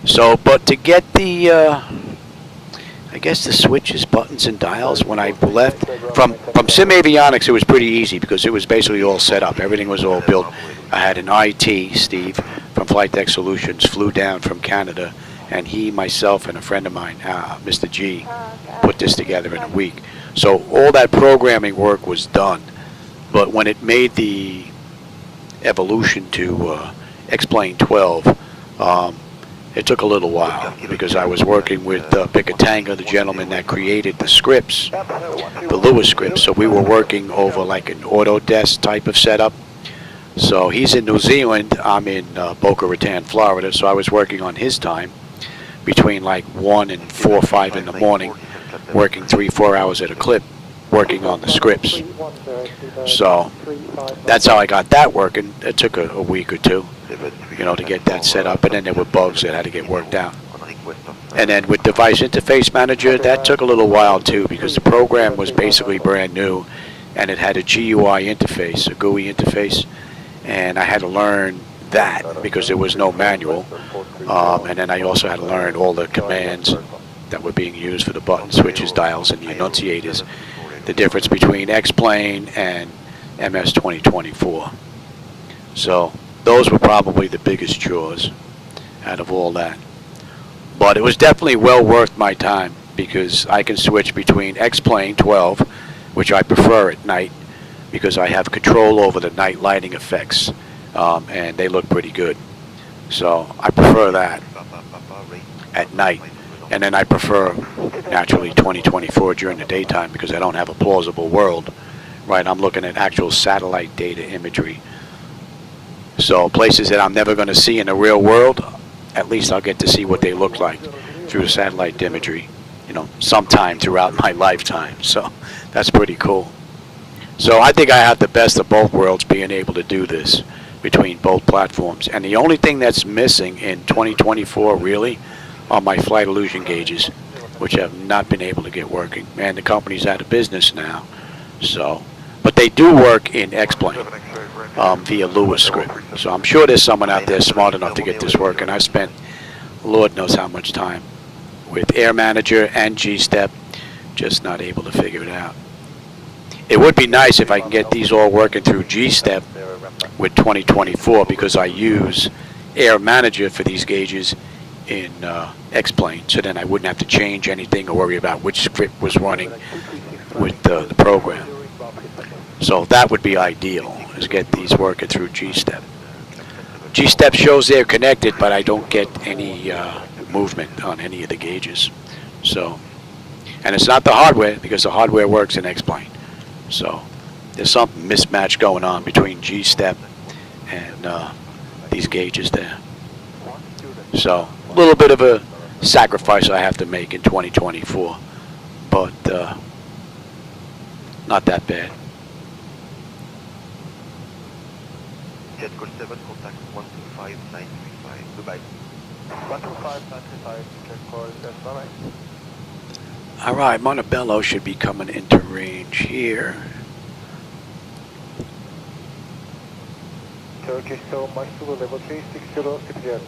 So, but to get the I guess the switches, buttons, and dials. When I left from Sim Avionics, it was pretty easy because it was basically all set up. Everything was all built. I had an IT, Steve, from Flightdeck Solutions, flew down from Canada, and he, myself, and a friend of mine, Mr. G, put this together in a week. So all that programming work was done. But when it made the evolution to X-Plane 12, it took a little while because I was working with Picatanga, the gentleman that created the scripts, the Lewis scripts. So we were working over like an Autodesk type of setup. So he's in New Zealand, I'm in Boca Raton, Florida. So I was working on his time between like 1 and 4 or 5 in the morning, working 3-4 hours at a clip, working on the scripts. So that's how I got that working. It took a week or two, you know, to get that set up, and then there were bugs that had to get worked out. And then with Device Interface Manager, that took a little while too, because the program was basically brand new, and it had a GUI interface, a GUI interface, and I had to learn that because there was no manual. And then I also had to learn all the commands that were being used for the button switches, dials, and the enunciators, the difference between X-Plane and MS 2024. So those were probably the biggest chores out of all that. But it was definitely well worth my time because I can switch between X-Plane 12, which I prefer at night because I have control over the night lighting effects, and they look pretty good. So I prefer that at night. And then I prefer, naturally, 2024 during the daytime because I don't have a plausible world, right? I'm looking at actual satellite data imagery. So places that I'm never going to see in the real world, at least I'll get to see what they look like through the satellite imagery, you know, sometime throughout my lifetime. So that's pretty cool. So I think I have the best of both worlds being able to do this between both platforms. And the only thing that's missing in 2024 really are my flight illusion gauges, which have not been able to get working. And the company's out of business now. So, but they do work in X-Plane via Lewis script. So I'm sure there's someone out there smart enough to get this working. I spent Lord knows how much time with Air Manager and G-Step, just not able to figure it out. It would be nice if I can get these all working through G-Step with 2024 because I use Air Manager for these gauges in X-Plane, so then I wouldn't have to change anything or worry about which script was running with the program. So that would be ideal, is get these working through G-Step. G-Step shows they're connected, but I don't get any movement on any of the gauges. So, and it's not the hardware, because the hardware works in X-Plane. So there's some mismatch going on between G-Step and these gauges there. So a little bit of a sacrifice I have to make in 2024, but not that bad. Jet code 7, contact 125935. Goodbye. 125, jet code, bye-bye. All right, Montebello should be coming into range here. Turkish so much to level 360 jet.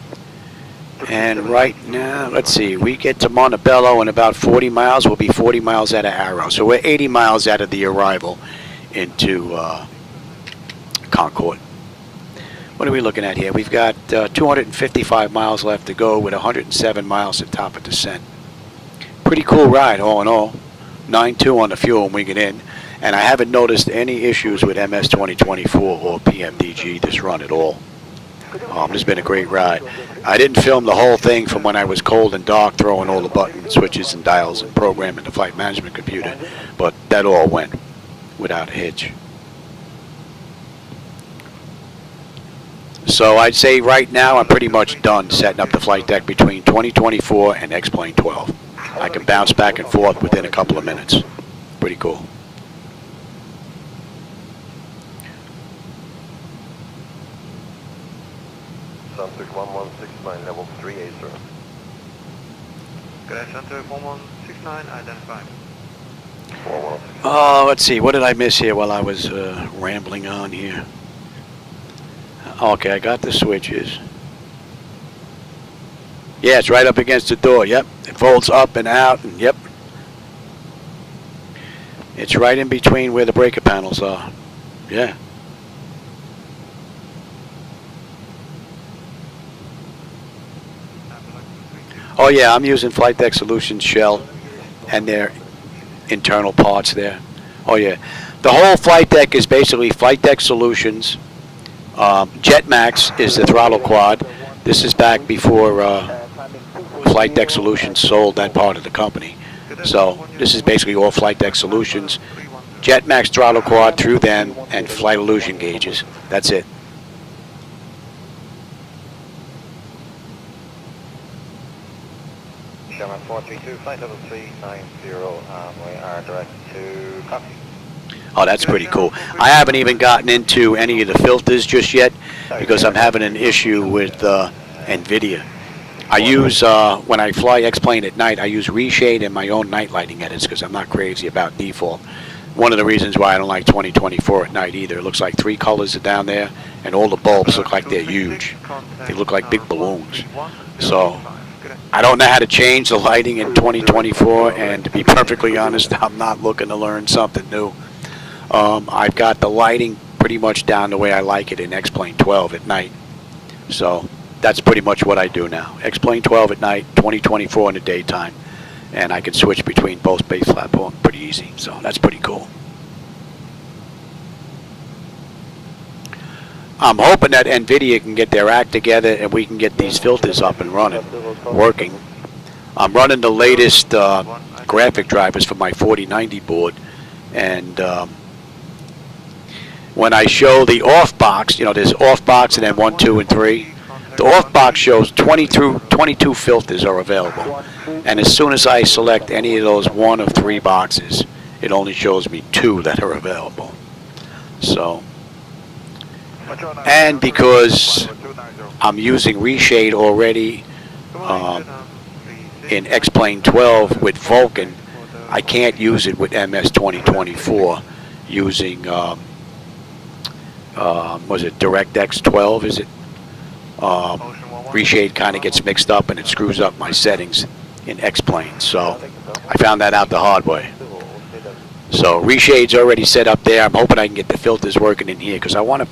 And right now, let's see, we get to Montebello in about 40 miles. We'll be 40 miles out of Arrow. So we're 80 miles out of the arrival into Concord. What are we looking at here? We've got 255 miles left to go with 107 miles at top of descent. Pretty cool ride, all in all. 9.2 on the fuel when we get in. And I haven't noticed any issues with MS 2024 or PMDG this run at all. This has been a great ride. I didn't film the whole thing from when I was cold and dark throwing all the buttons, switches, and dials and programming the flight management computer, but that all went without a hitch. So I'd say right now I'm pretty much done setting up the flight deck between 2024 and X-Plane 12. I can bounce back and forth within a couple of minutes. Pretty cool. Sunset 1169, level 3A, sir. Crash Center 1169, identified. Let's see, what did I miss here while I was rambling on here? Okay, I got the switches. Yeah, it's right up against the door, yep. It folds up and out, and yep, It's right in between where the breaker panels are. Yeah. Oh yeah, I'm using Flightdeck Solutions shell and their internal parts there. Oh yeah. The whole flight deck is basically Flightdeck Solutions. JetMax is the throttle quad. This is back before Flightdeck Solutions sold that part of the company. So this is basically all Flightdeck Solutions. JetMax throttle quad through them and flight illusion gauges. That's it. Sherman 432, flight level 390, we are direct to copy. Oh, that's pretty cool. I haven't even gotten into any of the filters just yet because I'm having an issue with NVIDIA. I use, when I fly X-Plane at night, I use reshade and my own night lighting edits because I'm not crazy about default. One of the reasons why I don't like 2024 at night either. It looks like 3 colors are down there and all the bulbs look like they're huge. They look like big balloons. So I don't know how to change the lighting in 2024, and to be perfectly honest, I'm not looking to learn something new. I've got the lighting pretty much down the way I like it in X-Plane 12 at night. So that's pretty much what I do now. X-Plane 12 at night, 2024 in the daytime. And I can switch between both base platforms pretty easy. So that's pretty cool. I'm hoping that NVIDIA can get their act together and we can get these filters up and running, working. I'm running the latest graphic drivers for my 4090 board, and when I show the off box, you know, there's off box and then 1, 2, and 3. The off box shows 22 filters are available, and as soon as I select any of those 1 of 3 boxes, it only shows me 2 that are available. So. And because I'm using reshade already in X-Plane 12 with Vulcan, I can't use it with MS 2024 using, was it DirectX 12, is it? Reshade kind of gets mixed up and it screws up my settings in X-Plane, so I found that out the hard way. So reshade's already set up there. I'm hoping I can get the filters working in here because I want to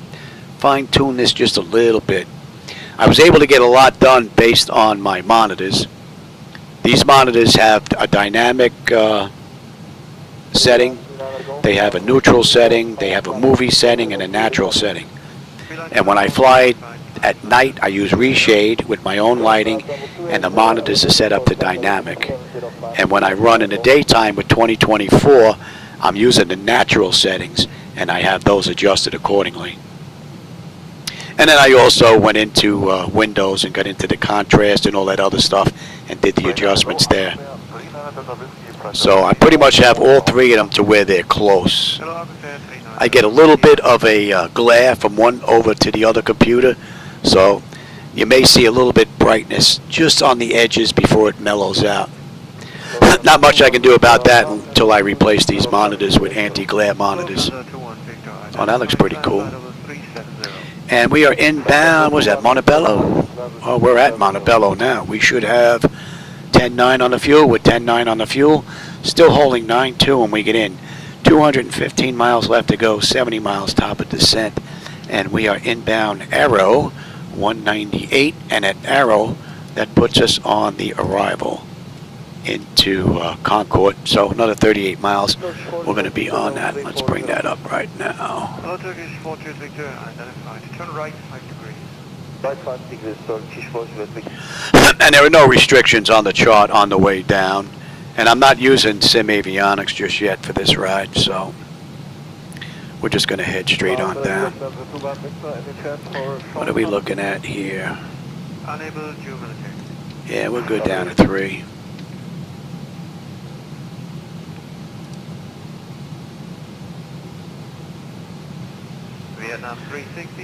fine-tune this just a little bit. I was able to get a lot done based on my monitors. These monitors have a dynamic setting, they have a neutral setting, they have a movie setting, and a natural setting. And when I fly at night, I use reshade with my own lighting, and the monitors are set up to dynamic. And when I run in the daytime with 2024, I'm using the natural settings, and I have those adjusted accordingly. And then I also went into Windows and got into the contrast and all that other stuff and did the adjustments there. So I pretty much have all 3 of them to where they're close. I get a little bit of a glare from one over to the other computer, so you may see a little bit brightness just on the edges before it mellows out. Not much I can do about that until I replace these monitors with anti-glare monitors. Oh, that looks pretty cool. And we are inbound, was that Montebello? Oh, we're at Montebello now. We should have 10.9 on the fuel with 10.9 on the fuel. Still holding 9.2 when we get in. 215 miles left to go, 70 miles top of descent. And we are inbound Arrow, 198. And at Arrow, that puts us on the arrival into Concord. So another 38 miles. We're going to be on that. Let's bring that up right now. Turn right 5 degrees. And there are no restrictions on the chart on the way down. And I'm not using Sim Avionics just yet for this ride, so we're just going to head straight on down. What are we looking at here? Yeah, we're good down to 3.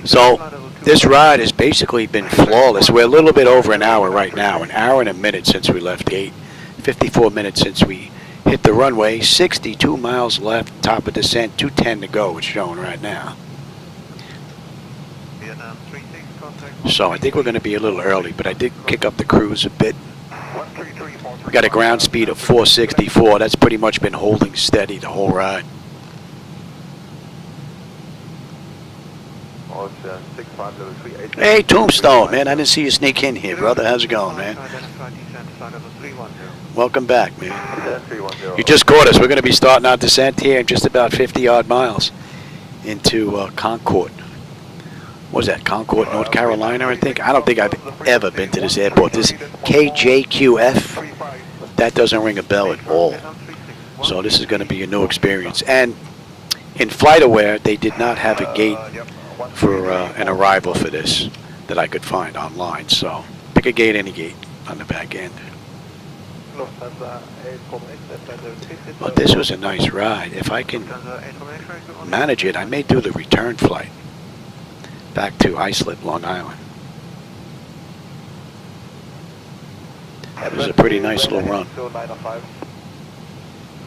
So this ride has basically been flawless. We're a little bit over an hour right now, an hour and a minute since we left gate, 54 minutes since we hit the runway, 62 miles left, top of descent, 210 to go, it's showing right now. So I think we're going to be a little early, but I did kick up the cruise a bit. We got a ground speed of 464. That's pretty much been holding steady the whole ride. Ocean 65 level 38. Hey, Tombstone, man, I didn't see you sneak in here, brother. How's it going, man? Welcome back, man. You just caught us. We're going to be starting our descent here in just about 50-odd miles into Concord. What was that, Concord, North Carolina, I think? I don't think I've ever been to this airport. This KJQF, that doesn't ring a bell at all. So this is going to be a new experience. And in FlightAware, they did not have a gate for an arrival for this that I could find online. So pick a gate, any gate on the back end. But this was a nice ride. If I can manage it, I may do the return flight back to Islip, Long Island. It was a pretty nice little run.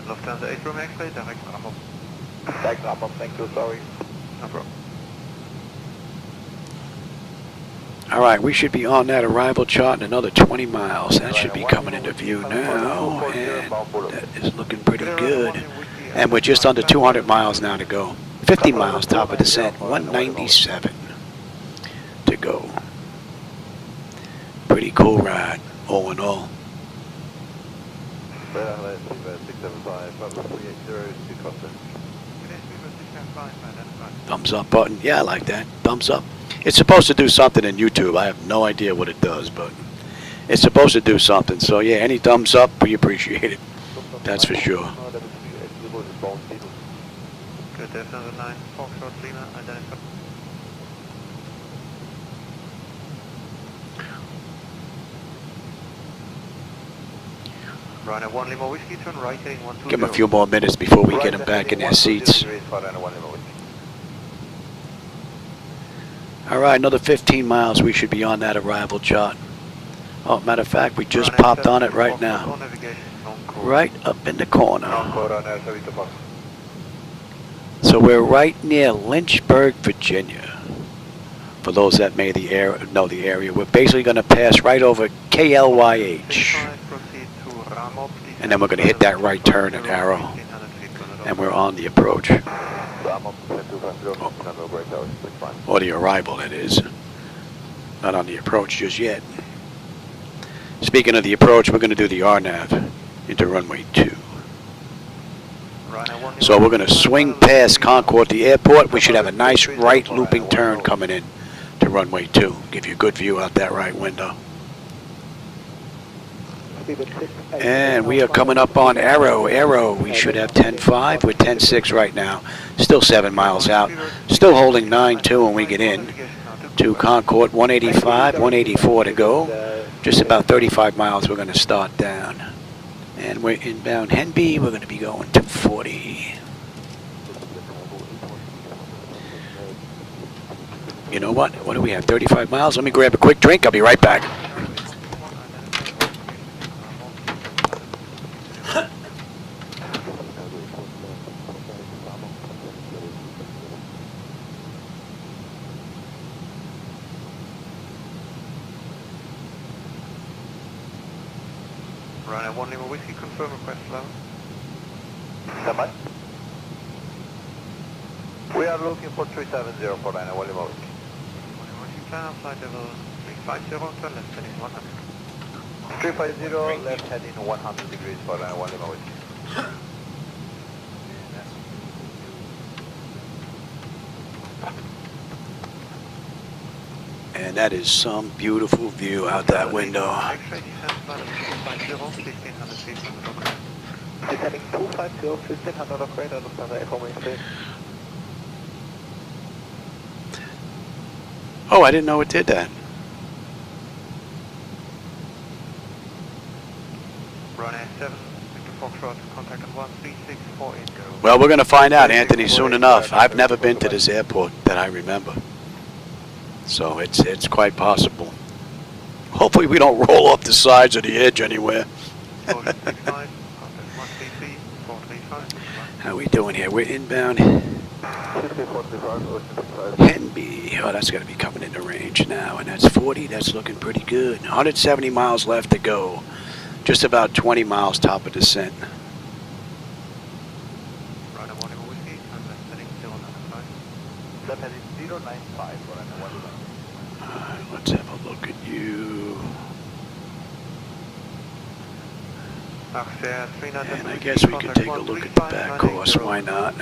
Lufthansa 8 room X-ray, direct Ramop. Direct Ramop, thank you, sorry. No problem. Alright, we should be on that arrival chart in another 20 miles. That should be coming into view now, and that is looking pretty good. And we're just under 200 miles now to go. 50 miles top of descent, 197 to go. Pretty cool ride, all in all. Thumbs up button. Yeah, I like that. Thumbs up. It's supposed to do something in YouTube. I have no idea what it does, but it's supposed to do something. So yeah, any thumbs up, we appreciate it. That's for sure. Good, there's another 9, Foxtrot Lima, identified. Ryanair 1 Lima Whiskey, turn right, heading 120. Give them a few more minutes before we get them back in their seats. Alright, another 15 miles, we should be on that arrival chart. Oh, matter of fact, we just popped on it right now. Right up in the corner. So we're right near Lynchburg, Virginia. For those that may know the area, we're basically going to pass right over KLYH. And then we're going to hit that right turn at Arrow. And we're on the approach. Or the arrival, that is. Not on the approach just yet. Speaking of the approach, we're going to do the RNAV into runway 2. So we're going to swing past Concord, the airport. We should have a nice right looping turn coming in to runway 2. Give you a good view out that right window. And we are coming up on Arrow. Arrow, we should have 10.5. We're 10.6 right now. Still 7 miles out. Still holding 9.2 when we get in to Concord. 185, 184 to go. Just about 35 miles we're going to start down. And we're inbound Henby. We're going to be going to 40. You know what? What do we have? 35 miles? Let me grab a quick drink. I'll be right back. Ryanair 1 Lima Whiskey, confirm request level. Stand by. We are looking for 370 for Ryanair 1 Lima Whiskey. 1 Lima Whiskey, plan on flight level 350, turn left heading 100. 350, left heading 100 degrees for Ryanair 1 Lima Whiskey. And that is some beautiful view out that window. Oh, I didn't know it did that. Well, we're going to find out, Anthony, soon enough. I've never been to this airport that I remember. So it's quite possible. Hopefully we don't roll off the sides of the edge anywhere. How we doing here? We're inbound Henby. Oh, that's got to be coming into range now, and that's 40. That's looking pretty good. 170 miles left to go Just about 20 miles top of descent. Runway 1 Lima Whiskey, I'm heading 095. Left heading 095 for runway 1 Lima. Alright, let's have a look at you. And I guess we could take a look at the back course, why not?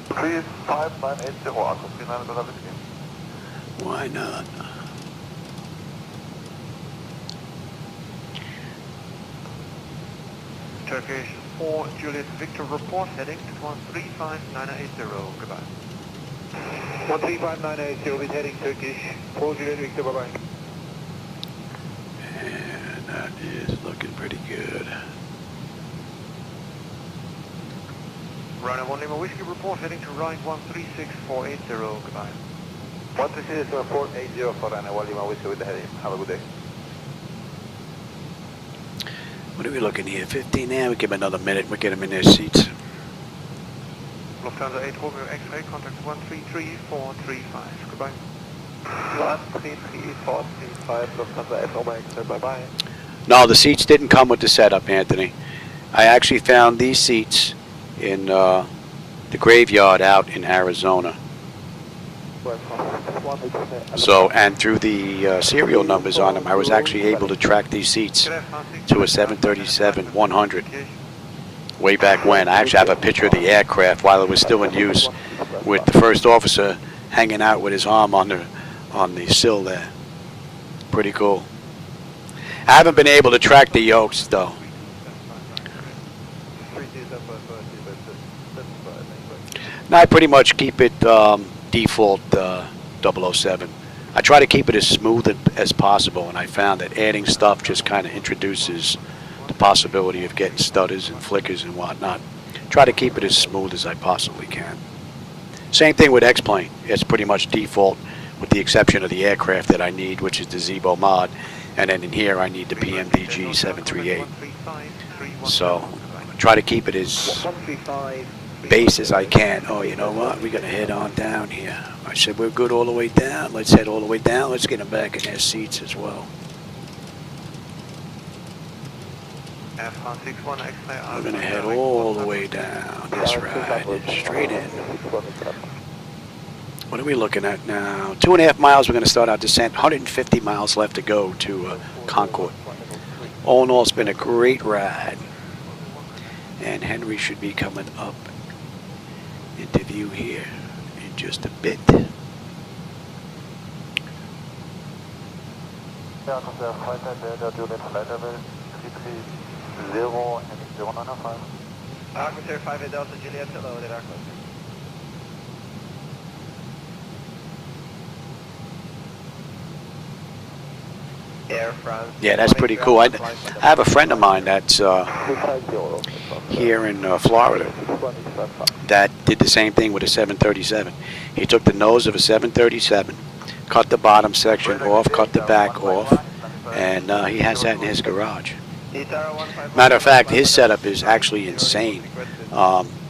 35980, Aqua 39 Whiskey. Why not? Turkish 4 Juliet Victor report heading to 135980, goodbye. 135980 is heading Turkish 4 Juliet Victor, bye bye. And that is looking pretty good. Runway 1 Lima Whiskey report heading to right 136480, goodbye. 136480 for runway 1 Lima Whiskey with the heading. Have a good day. What are we looking here? 15 now. We give them another minute. We get them in their seats. Lufthansa 8 Romeo X-ray, contact 133435, goodbye. 133435, Lufthansa 8 Romeo X-ray, bye bye. No, the seats didn't come with the setup, Anthony. I actually found these seats in the graveyard out in Arizona. So, and through the serial numbers on them, I was actually able to track these seats to a 737-100 way back when. I actually have a picture of the aircraft while it was still in use, with the first officer hanging out with his arm on the sill there. Pretty cool. I haven't been able to track the yokes though. Now I pretty much keep it default 007. I try to keep it as smooth as possible, and I found that adding stuff just kind of introduces the possibility of getting stutters and flickers and whatnot. Try to keep it as smooth as I possibly can. Same thing with X-Plane. It's pretty much default with the exception of the aircraft that I need, which is the Zibomod, and then in here I need the PMDG 738. So try to keep it as base as I can. Oh, you know what? We're going to head on down here. I said we're good all the way down. Let's head all the way down. Let's get them back in their seats as well. We're going to head all the way down this ride, straight in. What are we looking at now? 2.5 miles, we're going to start our descent. 150 miles left to go to Concord. All in all, it's been a great ride. And Henry should be coming up into view here in just a bit. Arctic 5 Delta Juliet, hello, there are Air France. Yeah, that's pretty cool. I have a friend of mine that's here in Florida that did the same thing with a 737. He took the nose of a 737, cut the bottom section off, cut the back off, and he has that in his garage. Matter of fact, his setup is actually insane,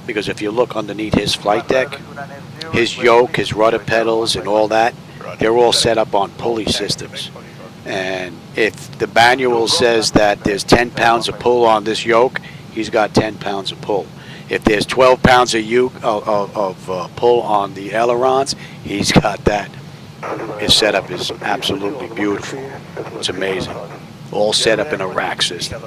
because if you look underneath his flight deck, his yoke, his rudder pedals, and all that, they're all set up on pulley systems. And if the manual says that there's 10 pounds of pull on this yoke, he's got 10 pounds of pull. If there's 12 pounds of pull on the ailerons, he's got that. His setup is absolutely beautiful. It's amazing. All set up in a rack system.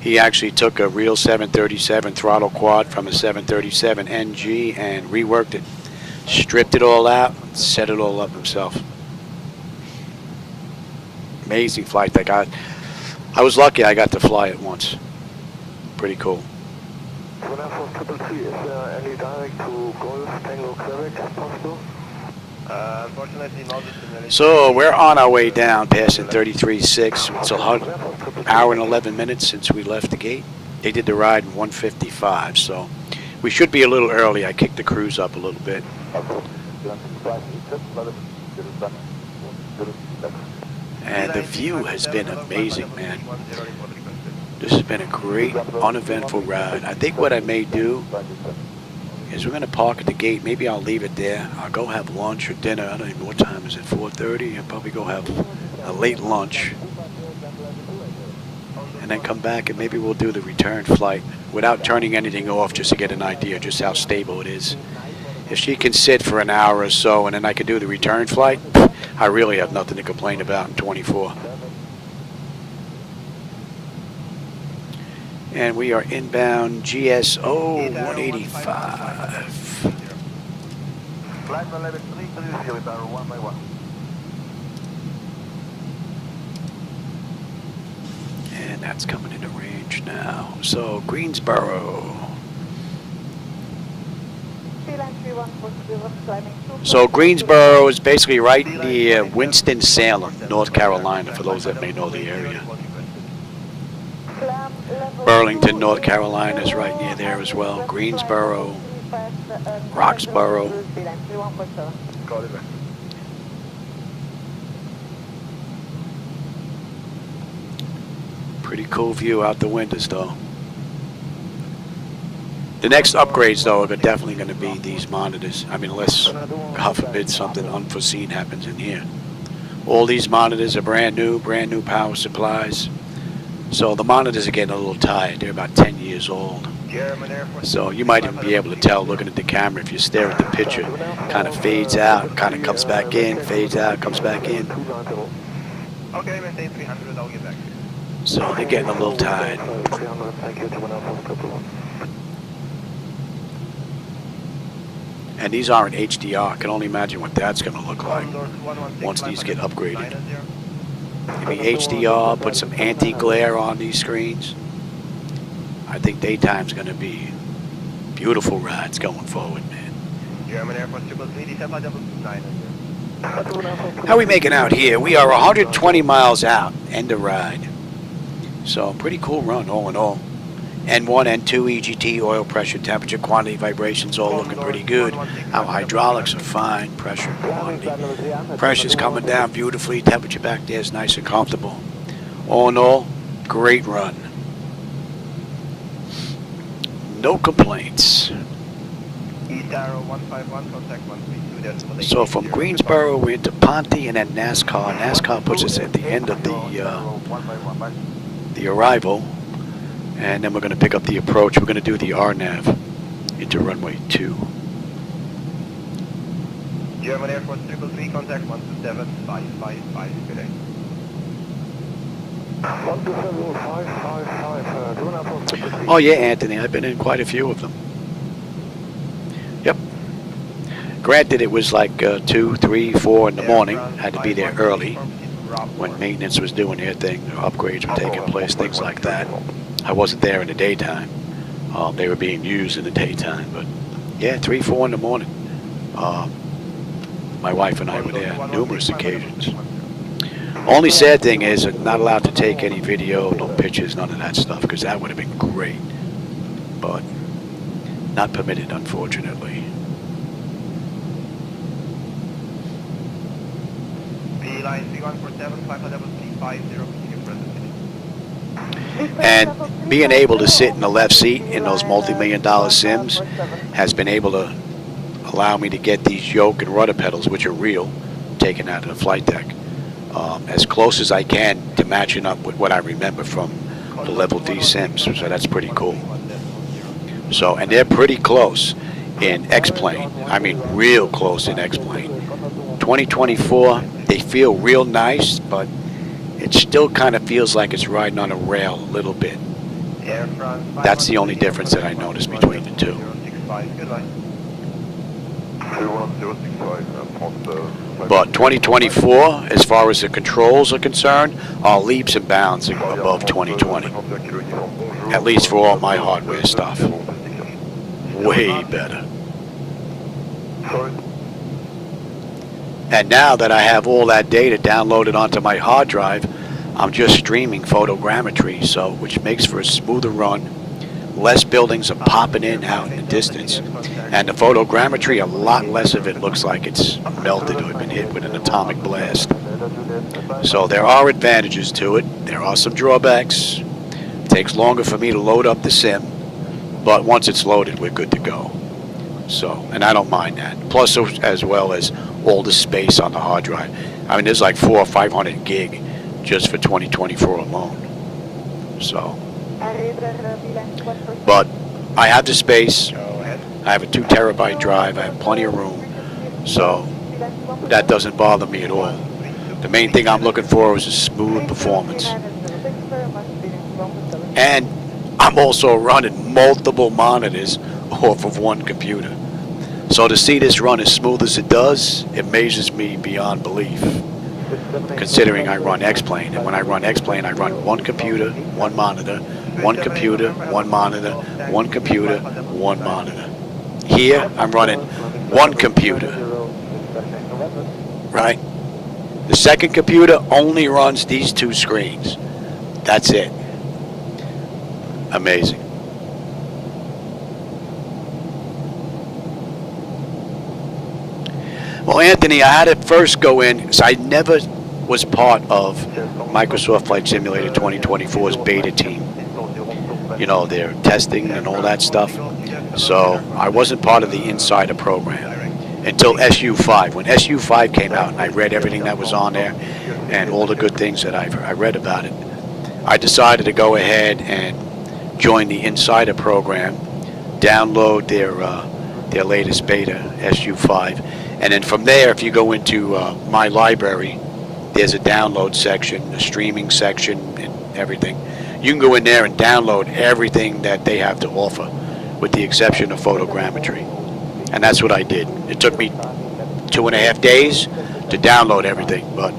He actually took a real 737 throttle quad from a 737 NG and reworked it. Stripped it all out, set it all up himself. Amazing flight that guy. I was lucky I got to fly it once. Pretty cool. Is there any direct to Golf Tango Quebec possible? Unfortunately not. So we're on our way down, passing 33.6. It's an hour and 11 minutes since we left the gate. They did the ride in 1:55, so we should be a little early. I kicked the cruise up a little bit. And the view has been amazing, man. This has been a great, uneventful ride. I think what I may do is we're going to park at the gate. Maybe I'll leave it there. I'll go have lunch or dinner. I don't even know what time is it, 4:30? I'll probably go have a late lunch. And then come back and maybe we'll do the return flight without turning anything off, just to get an idea just how stable it is. If she can sit for an hour or so and then I can do the return flight, I really have nothing to complain about in 24. And we are inbound GSO 185. Flight 11-330, we barrel 1 by 1. And that's coming into range now. So Greensboro. So Greensboro is basically right near Winston-Salem, North Carolina, for those that may know the area. Burlington, North Carolina is right near there as well. Greensboro, Roxboro. Pretty cool view out the windows though. The next upgrades though are definitely going to be these monitors. I mean, unless, God forbid, something unforeseen happens in here. All these monitors are brand new power supplies. So the monitors are getting a little tired. They're about 10 years old. So you might even be able to tell looking at the camera if you stare at the picture. Kind of fades out, kind of comes back in, fades out, comes back in. Okay, maintain 300, I'll get back to you. So they're getting a little tired. And these aren't HDR. I can only imagine what that's going to look like once these get upgraded. Maybe HDR, put some anti-glare on these screens. I think daytime's going to be beautiful rides going forward, man. German Air Force 333, How are we making out here? We are 120 miles out, end of ride. So pretty cool run all in all. N1, N2, EGT, oil pressure, temperature, quantity, vibrations, all looking pretty good. Our hydraulics are fine, pressure, quantity. Pressure's coming down beautifully, temperature back there is nice and comfortable. All in all, great run. No complaints. So from Greensboro we're into Ponte and then NASCAR. NASCAR puts us at the end of the arrival. And then we're going to pick up the approach. We're going to do the RNAV into runway 2. German Air Force 333, contact 127-555, good day. 127-555, Oh yeah, Anthony, I've been in quite a few of them. Yep. Granted, it was like 2, 3, 4 in the morning. Had to be there early when maintenance was doing their thing, upgrades were taking place, things like that. I wasn't there in the daytime. They were being used in the daytime, but yeah, 3, 4 in the morning. My wife and I were there on numerous occasions. Only sad thing is I'm not allowed to take any video, no pictures, none of that stuff, because that would have been great. But not permitted, unfortunately. Line 3147, 550, And being able to sit in the left seat in those multi-million-dollar sims has been able to allow me to get these yoke and rudder pedals, which are real, taken out of the flight deck, as close as I can to matching up with what I remember from the level D sims. So that's pretty cool. So, and they're pretty close in X-Plane. I mean, real close in X-Plane. 2024, they feel real nice, but it still kind of feels like it's riding on a rail a little bit. That's the only difference that I noticed between the two. But 2024, as far as the controls are concerned, are leaps and bounds above 2020. At least for all my hardware stuff. Way better. And now that I have all that data downloaded onto my hard drive, I'm just streaming photogrammetry, so which makes for a smoother run. Less buildings are popping in out in the distance, and the photogrammetry, a lot less of it looks like it's melted or been hit with an atomic blast. So there are advantages to it. There are some drawbacks. It takes longer for me to load up the sim, but once it's loaded, we're good to go. So, and I don't mind that. Plus, as well as all the space on the hard drive. I mean, there's like 400 or 500 gig just for 2024 alone. So, but I have the space. I have a 2 terabyte drive. I have plenty of room. So that doesn't bother me at all. The main thing I'm looking for is a smooth performance. And I'm also running multiple monitors off of one computer. So to see this run as smooth as it does, it amazes me beyond belief. Considering I run X-Plane, and when I run X-Plane, I run one computer, one monitor, one computer, one monitor, one computer, one monitor. Here, I'm running one computer, right? The second computer only runs these 2 screens. That's it. Amazing. Well, Anthony, I had to first go in, so I never was part of Microsoft Flight Simulator 2024's beta team. You know, their testing and all that stuff. So I wasn't part of the insider program until SU5. When SU5 came out and I read everything that was on there and all the good things that I read about it, I decided to go ahead and join the insider program, download their latest beta, SU5, and then from there, if you go into my library, there's a download section, a streaming section, and everything. You can go in there and download everything that they have to offer, with the exception of photogrammetry. And that's what I did. It took me 2.5 days to download everything, but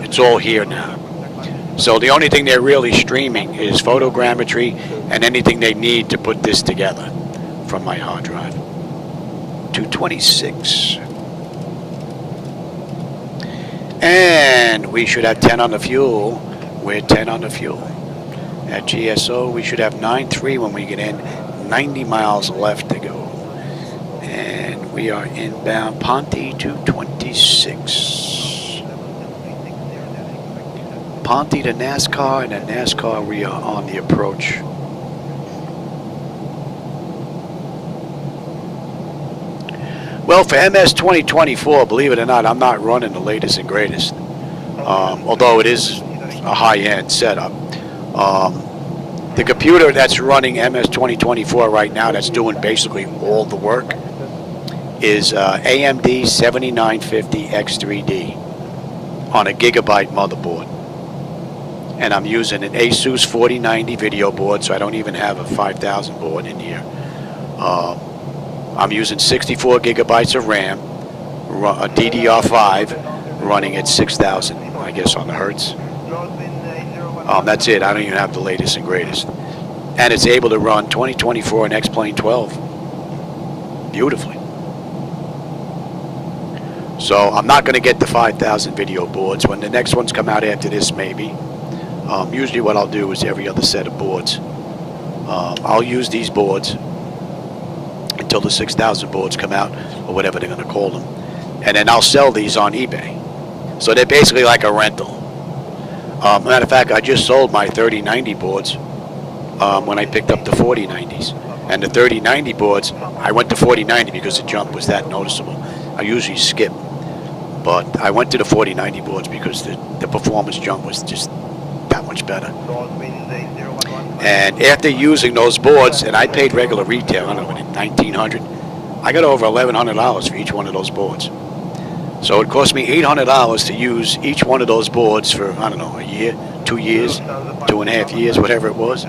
it's all here now. So the only thing they're really streaming is photogrammetry and anything they need to put this together from my hard drive. 226. And we should have 10 on the fuel. We're 10 on the fuel. At GSO, we should have 9.3 when we get in. 90 miles left to go. And we are inbound Ponte 226. Ponte to NASCAR, and at NASCAR we are on the approach. Well, for MS 2024, believe it or not, I'm not running the latest and greatest. Although it is a high-end setup. The computer that's running MS 2024 right now, that's doing basically all the work, is AMD 7950 X3D on a gigabyte motherboard. And I'm using an Asus 4090 video board, so I don't even have a 5000 board in here. I'm using 64 gigabytes of RAM, a DDR5 running at 6,000, I guess, on the hertz. That's it. I don't even have the latest and greatest. And it's able to run 2024 and X-Plane 12 beautifully. So I'm not going to get the 5,000 video boards. When the next ones come out after this, maybe. Usually what I'll do is every other set of boards. I'll use these boards until the 6,000 boards come out, or whatever they're going to call them. And then I'll sell these on eBay. So they're basically like a rental. Matter of fact, I just sold my 3090 boards when I picked up the 4090s. And the 3090 boards, I went to 4090 because the jump was that noticeable. I usually skip. But I went to the 4090 boards because the performance jump was just that much better. And after using those boards, and I paid regular retail, I don't know, $1,900, I got over $1,100 for each one of those boards. So it cost me $800 to use each one of those boards for, I don't know, a year, 2 years, 2.5 years, whatever it was.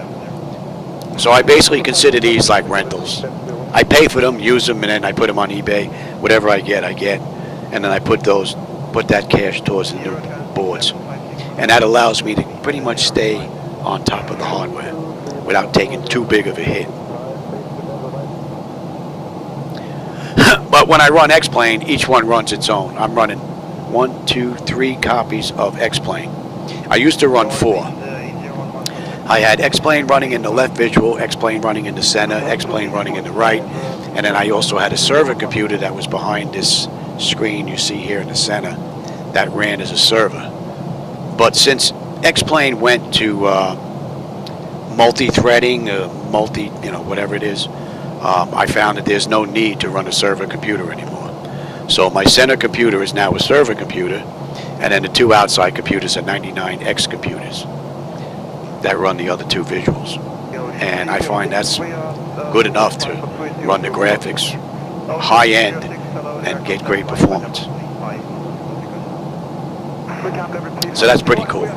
So I basically consider these like rentals. I pay for them, use them, and then I put them on eBay. Whatever I get, I get. And then I put that cash towards the new boards. And that allows me to pretty much stay on top of the hardware without taking too big of a hit. But when I run X-Plane, each one runs its own. I'm running 1, 2, 3 copies of X-Plane. I used to run 4. I had X-Plane running in the left visual, X-Plane running in the center, X-Plane running in the right, and then I also had a server computer that was behind this screen you see here in the center that ran as a server. But since X-Plane went to multi-threading, whatever it is, I found that there's no need to run a server computer anymore. So my center computer is now a server computer, and then the two outside computers are 99X computers that run the other two visuals. And I find that's good enough to run the graphics high end and get great performance. So that's pretty cool.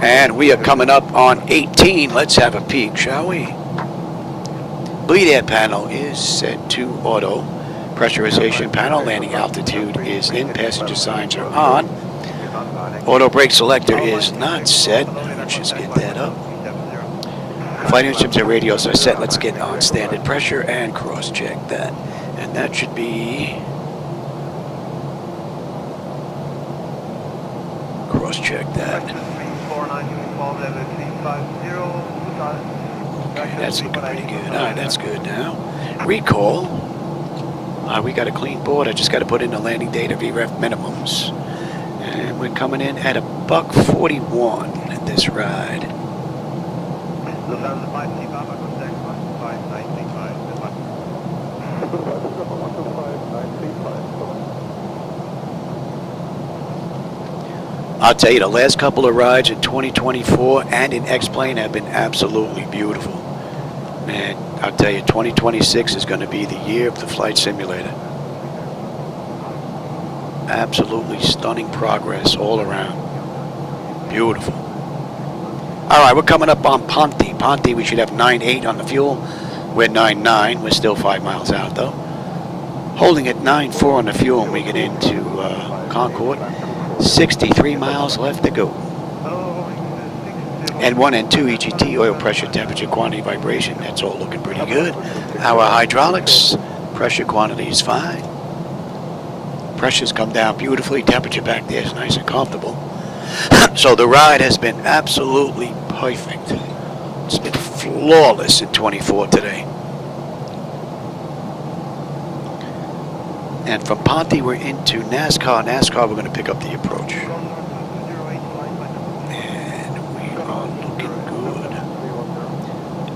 And we are coming up on 18. Let's have a peek, shall we? Bleed air panel is set to auto. Pressurization panel, landing altitude is in, passenger signs are on. Auto brake selector is not set. Let's just get that up. Flight instruments and radios are set. Let's get on standard pressure and cross-check that. And that should be... cross-check that. Okay, that's looking pretty good. Alright, that's good now. Recall. We got a clean board. I just got to put in the landing data VREF minimums. And we're coming in at $141 at this ride. I'll tell you, the last couple of rides in 2024 and in X-Plane have been absolutely beautiful. Man, I'll tell you, 2026 is going to be the year of the flight simulator. Absolutely stunning progress all around. Beautiful. All right, we're coming up on Ponte. Ponte, we should have 9.8 on the fuel. We're 9.9. We're still 5 miles out, though. Holding at 9.4 on the fuel when we get into Concord. 63 miles left to go. And 1 and 2 EGT, oil pressure, temperature, quantity, vibration. That's all looking pretty good. Our hydraulics, pressure quantity is fine. Pressure's come down beautifully. Temperature back there is nice and comfortable. So the ride has been absolutely perfect. It's been flawless in 24 today. And from Ponte, we're into NASCAR. NASCAR, we're going to pick up the approach. And we are looking good.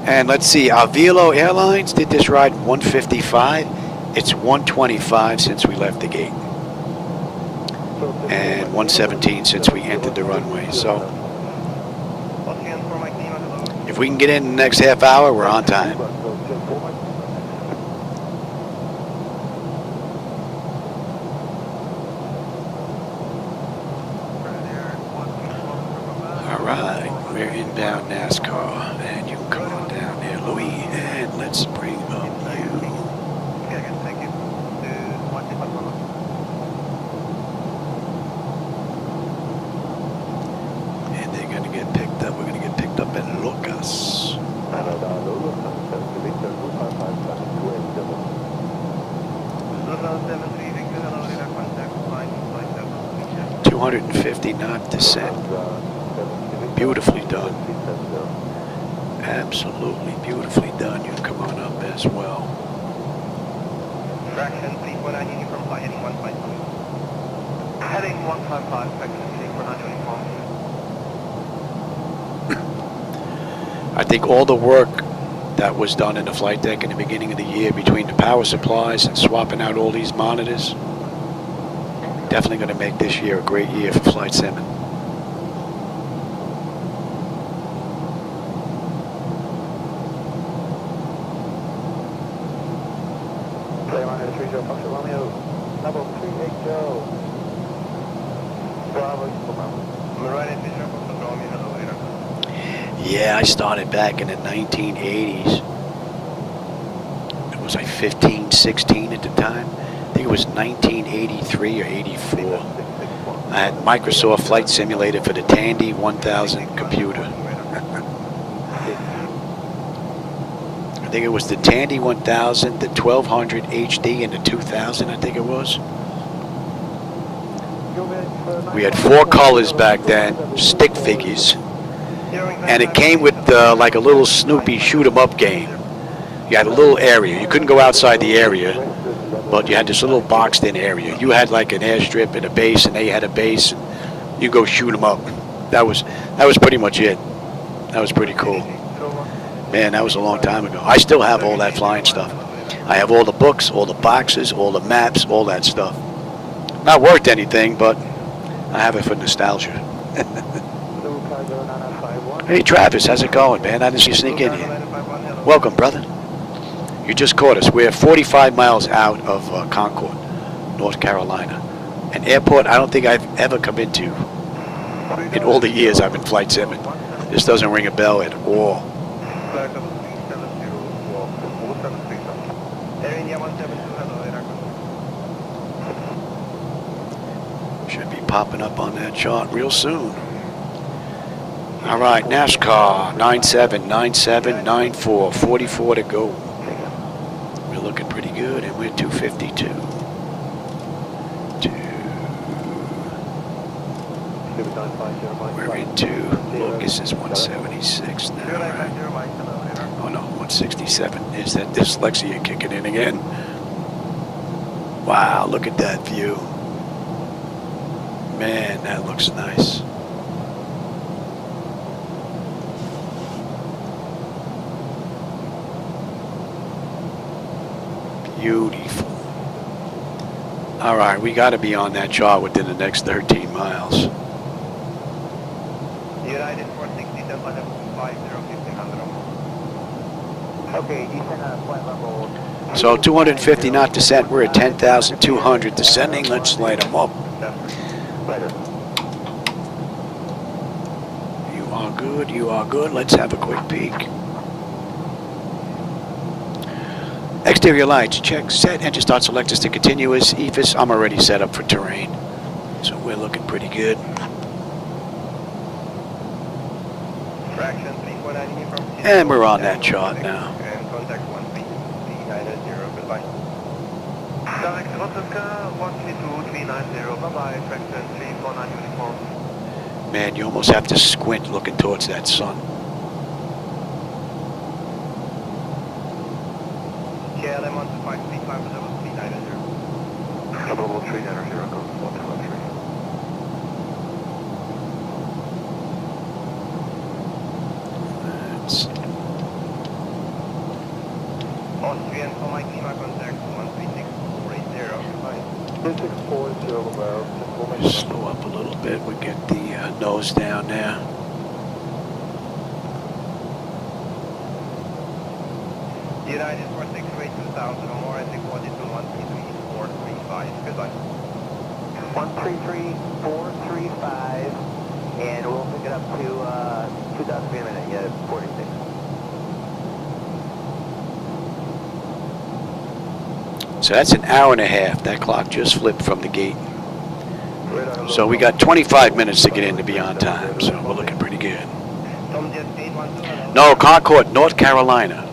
And let's see, Avelo Airlines did this ride 155. It's 125 since we left the gate. And 117 since we entered the runway. So if we can get in the next half hour, we're on time. Alright, we're inbound NASCAR, and you can come on down there, Louis, and let's bring up you. And they're going to get picked up, we're going to get picked up at Lucas. 250 knot descent. Beautifully done. Absolutely beautifully done. You can come on up as well. Fraction 349 uniform flight heading 152. Heading 155, fraction 349 uniform. I think all the work that was done in the flight deck in the beginning of the year between the power supplies and swapping out all these monitors, definitely going to make this year a great year for flight simming. Laminar 30 Fox Romeo, level 380. Bravo, Marine 30 Fox Romeo, hello, later. Yeah, I started back in the 1980s. It was like 15, 16 at the time. I think it was 1983 or 84. I had Microsoft Flight Simulator for the Tandy 1000 computer. I think it was the Tandy 1000, the 1200 HD, and the 2000, I think it was. We had 4 colors back then, stick figures. And it came with like a little Snoopy shoot 'em up game. You had a little area. You couldn't go outside the area, but you had this little boxed in area. You had like an airstrip and a base, and they had a base, and you go shoot 'em up. That was pretty much it. That was pretty cool. Man, that was a long time ago. I still have all that flying stuff. I have all the books, all the boxes, all the maps, all that stuff. Not worth anything, but I have it for nostalgia. Hey Travis, how's it going, man? I didn't see you sneak in here. Welcome, brother. You just caught us. We're 45 miles out of Concord, North Carolina. An airport I don't think I've ever come into in all the years I've been Flight 7. This doesn't ring a bell at all. Should be popping up on that chart real soon. All right, NASCAR 979794, 44 to go. We're looking pretty good, and we're 252. We're into Lucas is 176 now. Right? Oh no, 167. Is that dyslexia kicking in again? Wow, look at that view. Man, that looks nice. Beautiful. All right, we got to be on that chart within the next 13 miles. United 460, Delta 50, okay, descend flight level. So 250 knot descent, we're at 10,200 descending. Let's light them up. You are good, you are good. Let's have a quick peek. Exterior lights, check, set, engine start selectors to continuous, EFIS, I'm already set up for terrain. So we're looking pretty good. And we're on that chart now. And contact 13990, goodbye. Direct Ronkonkoma 132-390, bye-bye, fraction 349 uniform. Man, you almost have to squint looking towards that sun. KLM 12535 390. Double 390, go 123. Austrian for my Klima contact 136480, goodbye. 2640, Slow up a little bit, we get the nose down there. United 468 2000 or more, I think 132-133-435, goodbye. 133-435, and we'll pick it up to 2000 feet a minute, yeah, 46. So that's an hour and a half. That clock just flipped from the gate. So we got 25 minutes to get in to be on time, so we're looking pretty good. No, Concord, North Carolina.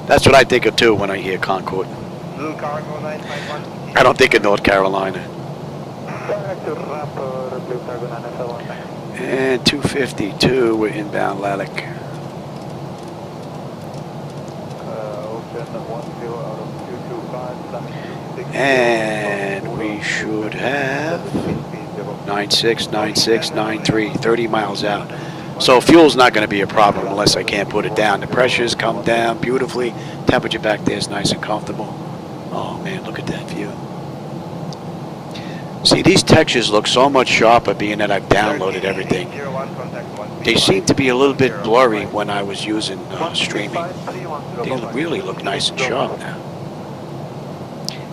That's what I think of too when I hear Concord. I don't think of North Carolina. And 252, we're inbound Lilac. And we should have 96, 96, 93, 30 miles out. So fuel's not going to be a problem unless I can't put it down. The pressure's come down beautifully. Temperature back there is nice and comfortable. Oh man, look at that view. See, these textures look so much sharper being that I've downloaded everything. They seem to be a little bit blurry when I was using streaming. They really look nice and sharp now.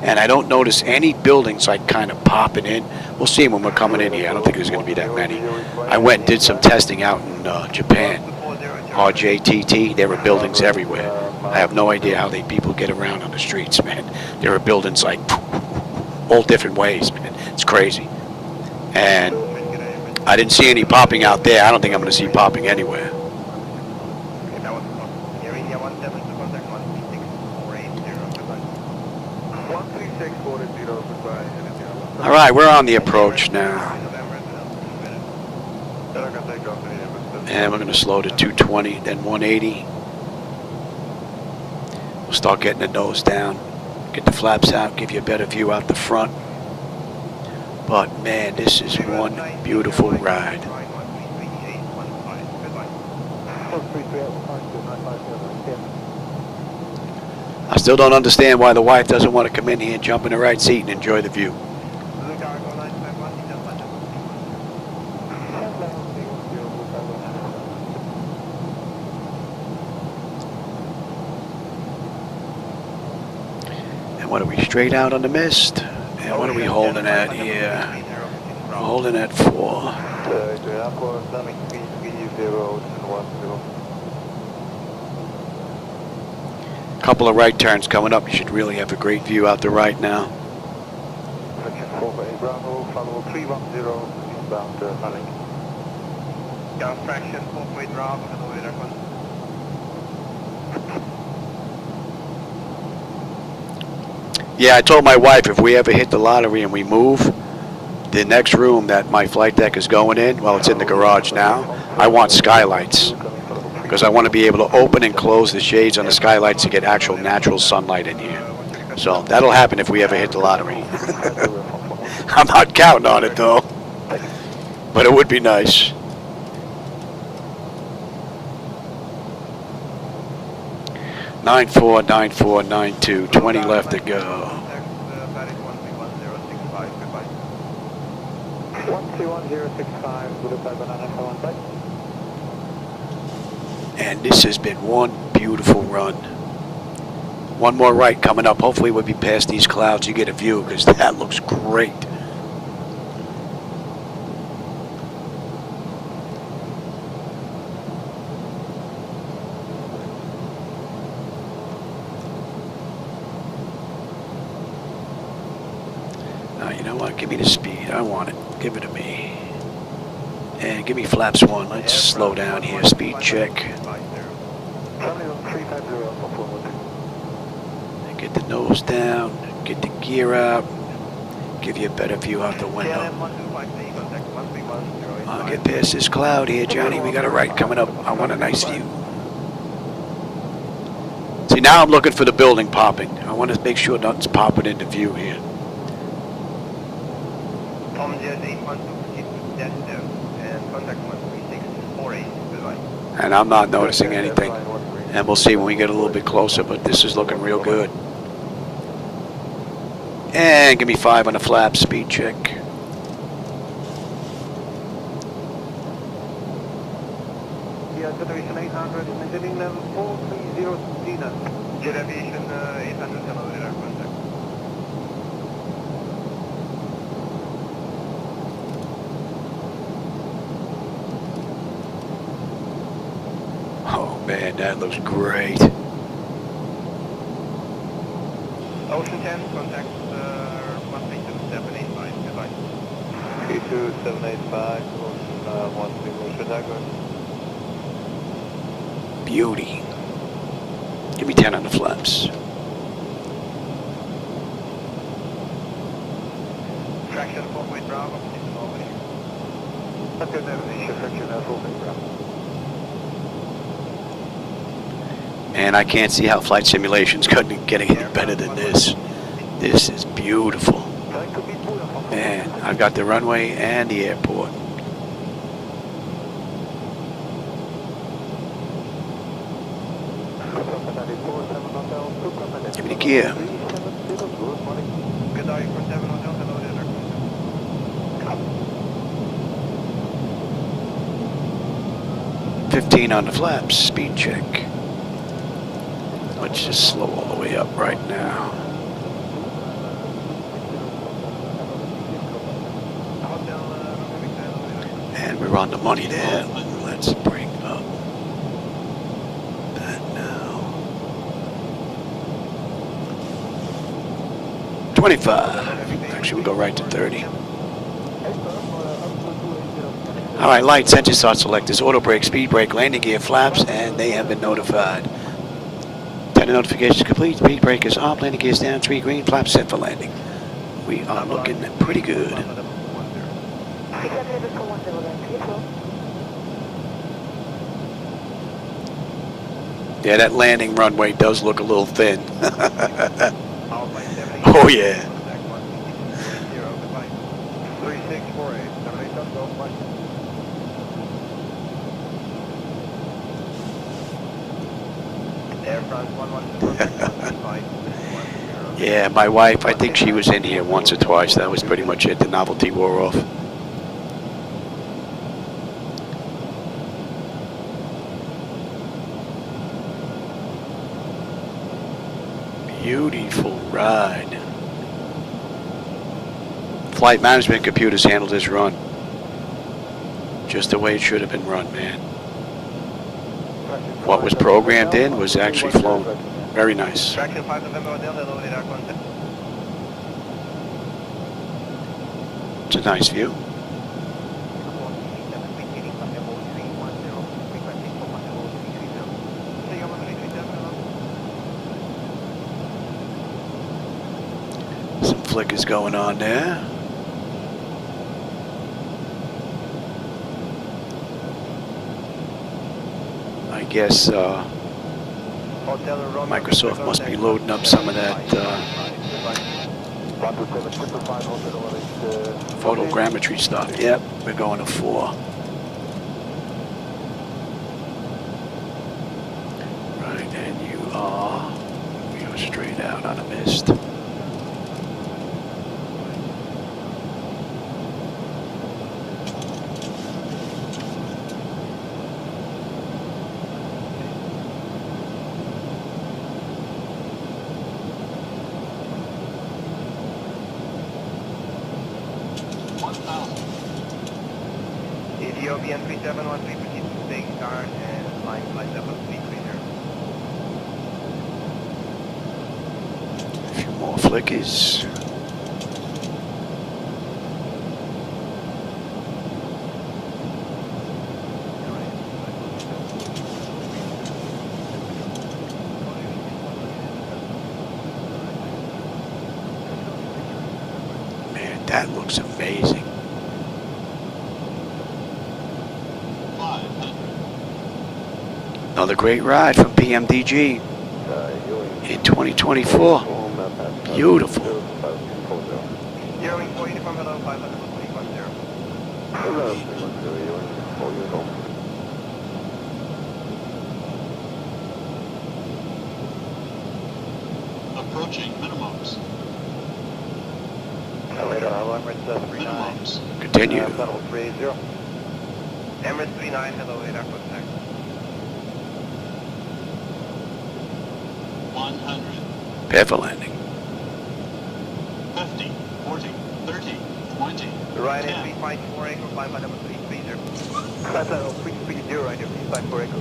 And I don't notice any buildings like kind of popping in. We'll see when we're coming in here. I don't think there's going to be that many. I went and did some testing out in Japan. RJTT, there were buildings everywhere. I have no idea how people get around on the streets, man. There are buildings like all different ways, man. It's crazy. And I didn't see any popping out there. I don't think I'm going to see popping anywhere. All right, we're on the approach now. And we're going to slow to 220, then 180. We'll start getting the nose down, get the flaps out, give you a better view out the front. But man, this is one beautiful ride. I still don't understand why the wife doesn't want to come in here and jump in the right seat and enjoy the view. And what are we, straight out on the mist? And what are we holding at here? We're holding at 4. Couple of right turns coming up. You should really have a great view out the right now. Section 4 Bravo, follow 310, eastbound running. Gas fraction 4 Bravo, hello, Aircon. Yeah, I told my wife if we ever hit the lottery and we move, the next room that my flight deck is going in, well, it's in the garage now, I want skylights. Because I want to be able to open and close the shades on the skylights to get actual natural sunlight in here. So that'll happen if we ever hit the lottery. I'm not counting on it though, but it would be nice. Nine four, 92, 20 left to go. 121065, Boulevard Banana for one side. And this has been one beautiful run. One more right coming up. Hopefully we'll be past these clouds. You get a view because that looks great. Now you know what? Give me the speed. I want it. Give it to me. And give me flaps 1. Let's slow down here. Speed check. And get the nose down. Get the gear out. Give you a better view out the window. I'll get past this cloud here, Johnny. We got a right coming up. I want a nice view. See, now I'm looking for the building popping. I want to make sure nothing's popping into view here. And I'm not noticing anything. And we'll see when we get a little bit closer, but this is looking real good. And give me 5 on the flap, speed check. Yeah, Federation 800, maintaining level 430 Jet Aviation 800, hello, radar contact. Oh man, that looks great. Ocean 10, contact 132.785, goodbye. 32785, Ocean 130, Chicago. Beauty. Give me 10 on the flaps. Traction 4 Bravo, position opening. Okay, navigation, fraction 4 Bravo. And I can't see how flight simulation's getting any better than this. This is beautiful. Man, I've got the runway and the airport. Give me the gear. Good day, for 7 Hotel, hello, there. 15 on the flaps, speed check. Let's just slow all the way up right now. And we're on the money there. Let's bring up that now. 25. Actually, we'll go right to 30. All right, lights, engine start selectors, auto brake, speed brake, landing gear, flaps, and they have been notified. 10 notifications complete, speed brake is off, landing gear is down, 3 green, flaps set for landing. We are looking pretty good. Yeah, that landing runway does look a little thin. Oh yeah. 3648, Air France 112, Yeah, my wife, I think she was in here once or twice. That was pretty much it. The novelty wore off. Beautiful ride. Flight management computers handled this run just the way it should have been run, man. What was programmed in was actually flown. Very nice. Traction 5 November Hotel, hello, radar contact. It's a nice view. Some flickers going on there. I guess Microsoft must be loading up some of that photogrammetry stuff. Yep, we're going to 4. Right, and we are straight out on a mist. Ethiopian 3713, proceed to staying guard and flying flight level 330. A few more flickers. Man, that looks amazing. Another great ride from PMDG in 2024. Beautiful. Zeroing 4 uniform, hello, 510. Approaching minimums. Minimums. Continue. Emirates 39, hello, radar contact. 100. Prepare for landing. 50, 40, 30, 20, Ryanair 10. 354 Echo, flying by level 330. Flight level 330, Ryanair 354 Echo.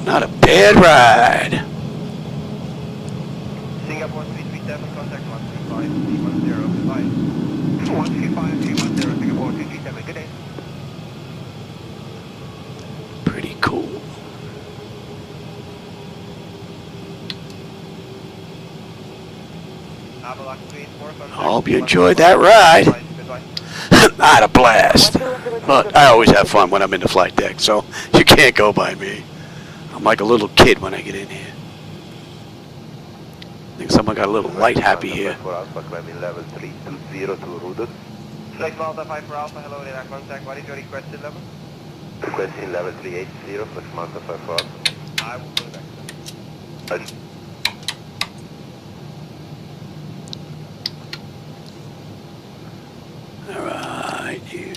Not a bad ride. Singapore 337, contact 135, 310, goodbye. 135, 310, Singapore 337, good day. Pretty cool. I hope you enjoyed that ride. I had a blast. But I always have fun when I'm in the flight deck, so you can't go by me. I'm like a little kid when I get in here. I think someone got a little light happy here. Flight Malta 5 for Alpha, hello, radar contact. What is your requested level? Requesting level 380, Flight Malta 5 for Alpha. I will go back. Alright, you.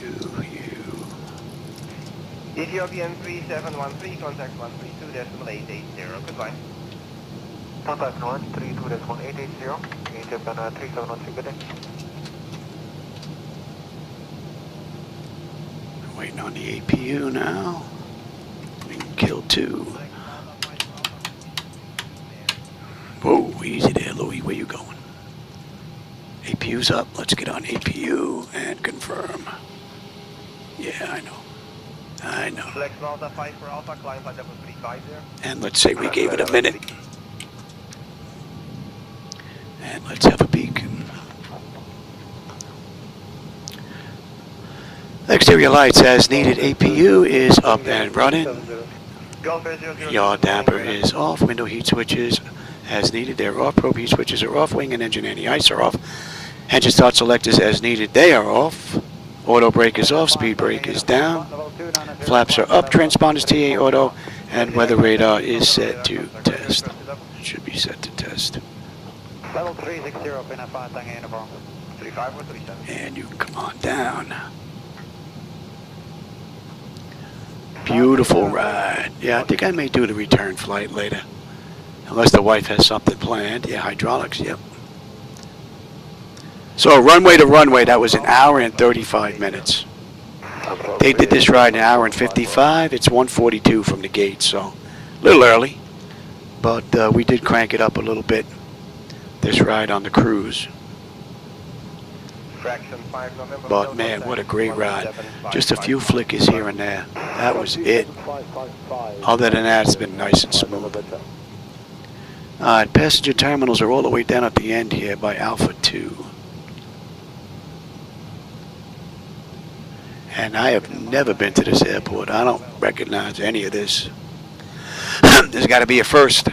Ethiopian 3713, contact 132.880, goodbye. Contact 132.880, Ethiopian 3713, good day. Waiting on the APU now. We can kill 2. Whoa, easy there, Louis. Where you going? APU's up. Let's get on APU and confirm. Yeah, I know. Flex Malta 5 for Alpha, climb flight level 350. And let's say we gave it a minute. And let's have a peek. Exterior lights as needed. APU is up and running. Yaw damper is off. Window heat switches as needed. They're off. Probe heat switches are off. Wing and engine anti-ice are off. Engine start selectors as needed. They are off. Auto brake is off. Speed brake is down. Flaps are up. Transponders TA auto. And weather radar is set to test. It should be set to test. Level 360, pin F5, Tango uniform. 35 or 37. And you can come on down. Beautiful ride. Yeah, I think I may do the return flight later. Unless the wife has something planned. Yeah, hydraulics, yep. So runway to runway, that was an hour and 35 minutes. They did this ride an hour and 55. It's 1:42 from the gate, so a little early. But we did crank it up a little bit, this ride on the cruise. But man, what a great ride. Just a few flickers here and there. That was it. Other than that, it's been nice and smooth. Alright, passenger terminals are all the way down at the end here by Alpha 2. And I have never been to this airport. I don't recognize any of this. There's got to be a first.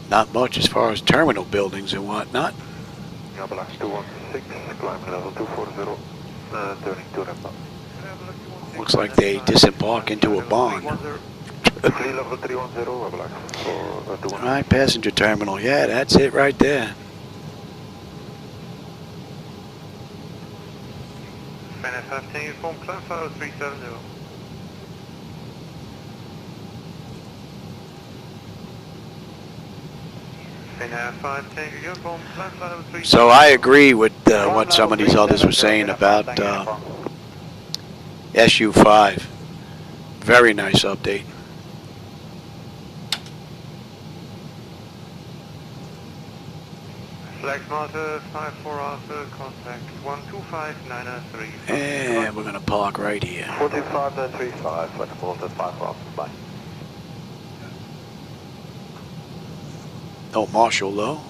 Not much as far as terminal buildings and whatnot. Avalanche 216, climbing level 240, turning to ramp. Looks like they disembark into a barn. level 310, Avalanche. Alright, passenger terminal. Yeah, that's it right there. Fan F15 uniform, climb follow 370. So I agree with what some of these others were saying about SU5. Very nice update. Flag Smarter 54 Alpha, contact 125903. And we're going to park right here. 42535, Flag Smarter 54 Alpha, bye. Oh, Marshall low.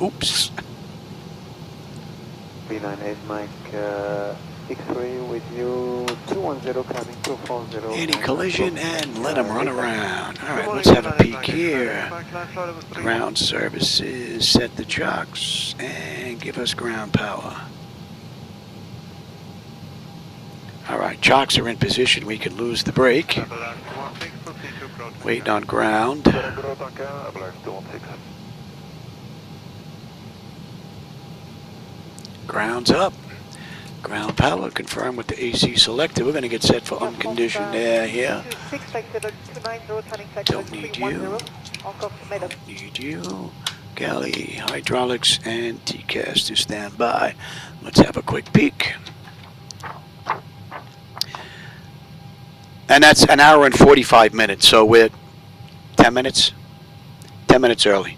Oops. B98 Mike, X-ray with you, 210 climbing 240. Any collision and let them run around. Alright, let's have a peek here. Ground services, set the chocks, and give us ground power. Alright, chocks are in position. We can lose the brake. Waiting on ground. Ground's up. Ground power confirmed with the AC selector. We're going to get set for unconditioned air here. Don't need you. Don't need you. Galley, hydraulics, and TCAS to stand by. Let's have a quick peek. And that's an hour and 45 minutes, so we're 10 minutes? 10 minutes early.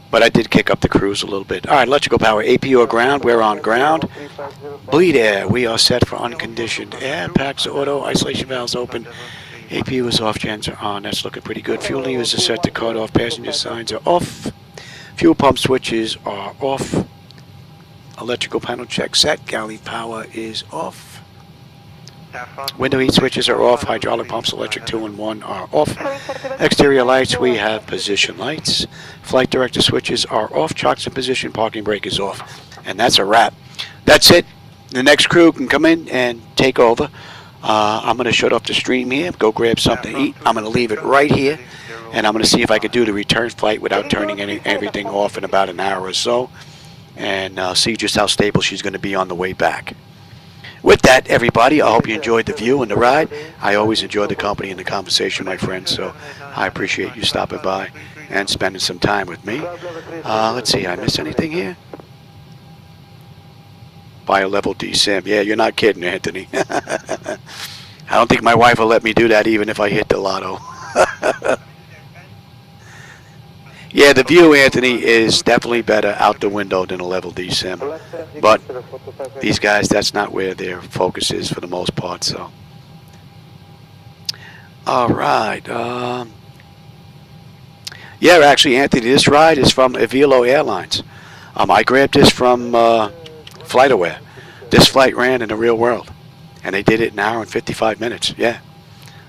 But I did kick up the cruise a little bit. All right, electrical power, APU ground, we're on ground. Bleed air, we are set for unconditioned air. Packs auto, isolation valves open. APU is off, gens are on, that's looking pretty good. Fuel levers are set to cut off, passenger signs are off. Fuel pump switches are off. Electrical panel check set, galley power is off. Window heat switches are off, hydraulic pumps, electric 2 and 1 are off. Exterior lights, we have position lights. Flight director switches are off, chocks in position, parking brake is off. And that's a wrap. That's it. The next crew can come in and take over. I'm going to shut off the stream here, go grab something to eat. I'm going to leave it right here, and I'm going to see if I can do the return flight without turning everything off in about an hour or so, and see just how stable she's going to be on the way back. With that, everybody, I hope you enjoyed the view and the ride. I always enjoy the company and the conversation, my friends, so I appreciate you stopping by and spending some time with me. Let's see, I miss anything here? Bio-level DSIM. Yeah, you're not kidding, Anthony. I don't think my wife will let me do that even if I hit the lotto. Yeah, the view, Anthony, is definitely better out the window than a level DSIM. But these guys, that's not where their focus is for the most part, so. All right. Yeah, actually, Anthony, this ride is from Avelo Airlines. I grabbed this from FlightAware. This flight ran in the real world, and they did it in an hour and 55 minutes. Yeah.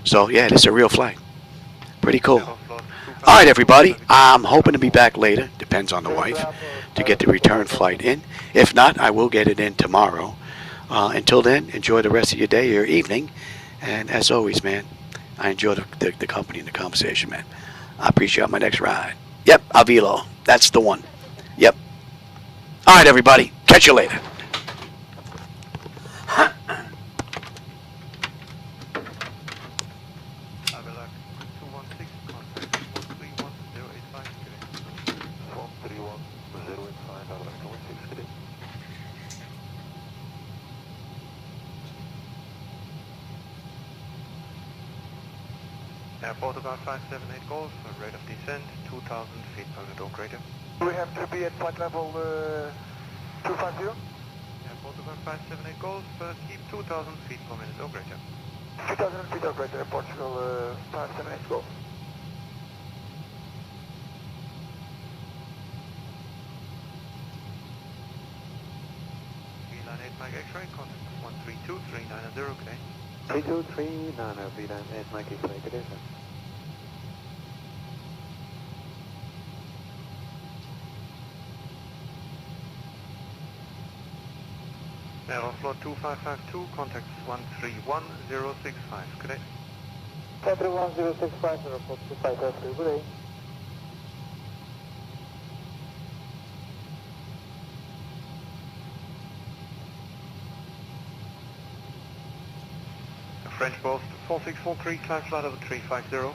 So yeah, this is a real flight. Pretty cool. All right, everybody. I'm hoping to be back later. Depends on the wife to get the return flight in. If not, I will get it in tomorrow. Until then, enjoy the rest of your day or evening. And as always, man, I enjoy the company and the conversation, man. I appreciate my next ride. Yep, Avelo. That's the one. Yep. All right, everybody. Catch you later. Avelo 216, contact 131085, today. 131085, Avelo 216, today. Airport about 578 Golf, rate of descent 2000 feet per minute or greater. Do we have to be at flight level 250? Airport about 578 Golf, keep 2000 feet per minute or greater. 2000 feet or greater, Portugal 578 Golf. Line 8 Mike X-ray, contact 132390, good day. 3239, V-Line 8 Mike X-ray, good day, sir. Aeroflot 2552, contact 131065, good day. 131065, Aeroflot 2552, good day. French Post 4643, climb flight over 350.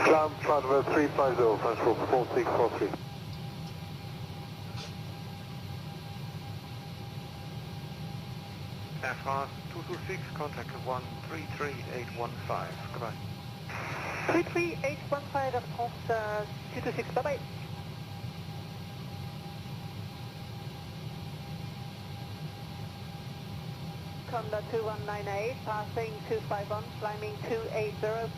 Climb flight over 350, French Post 4643. Air France 226, contact 133815, goodbye. 33815, Air France 226, bye-bye. Conda 2198, passing 251, climbing 280.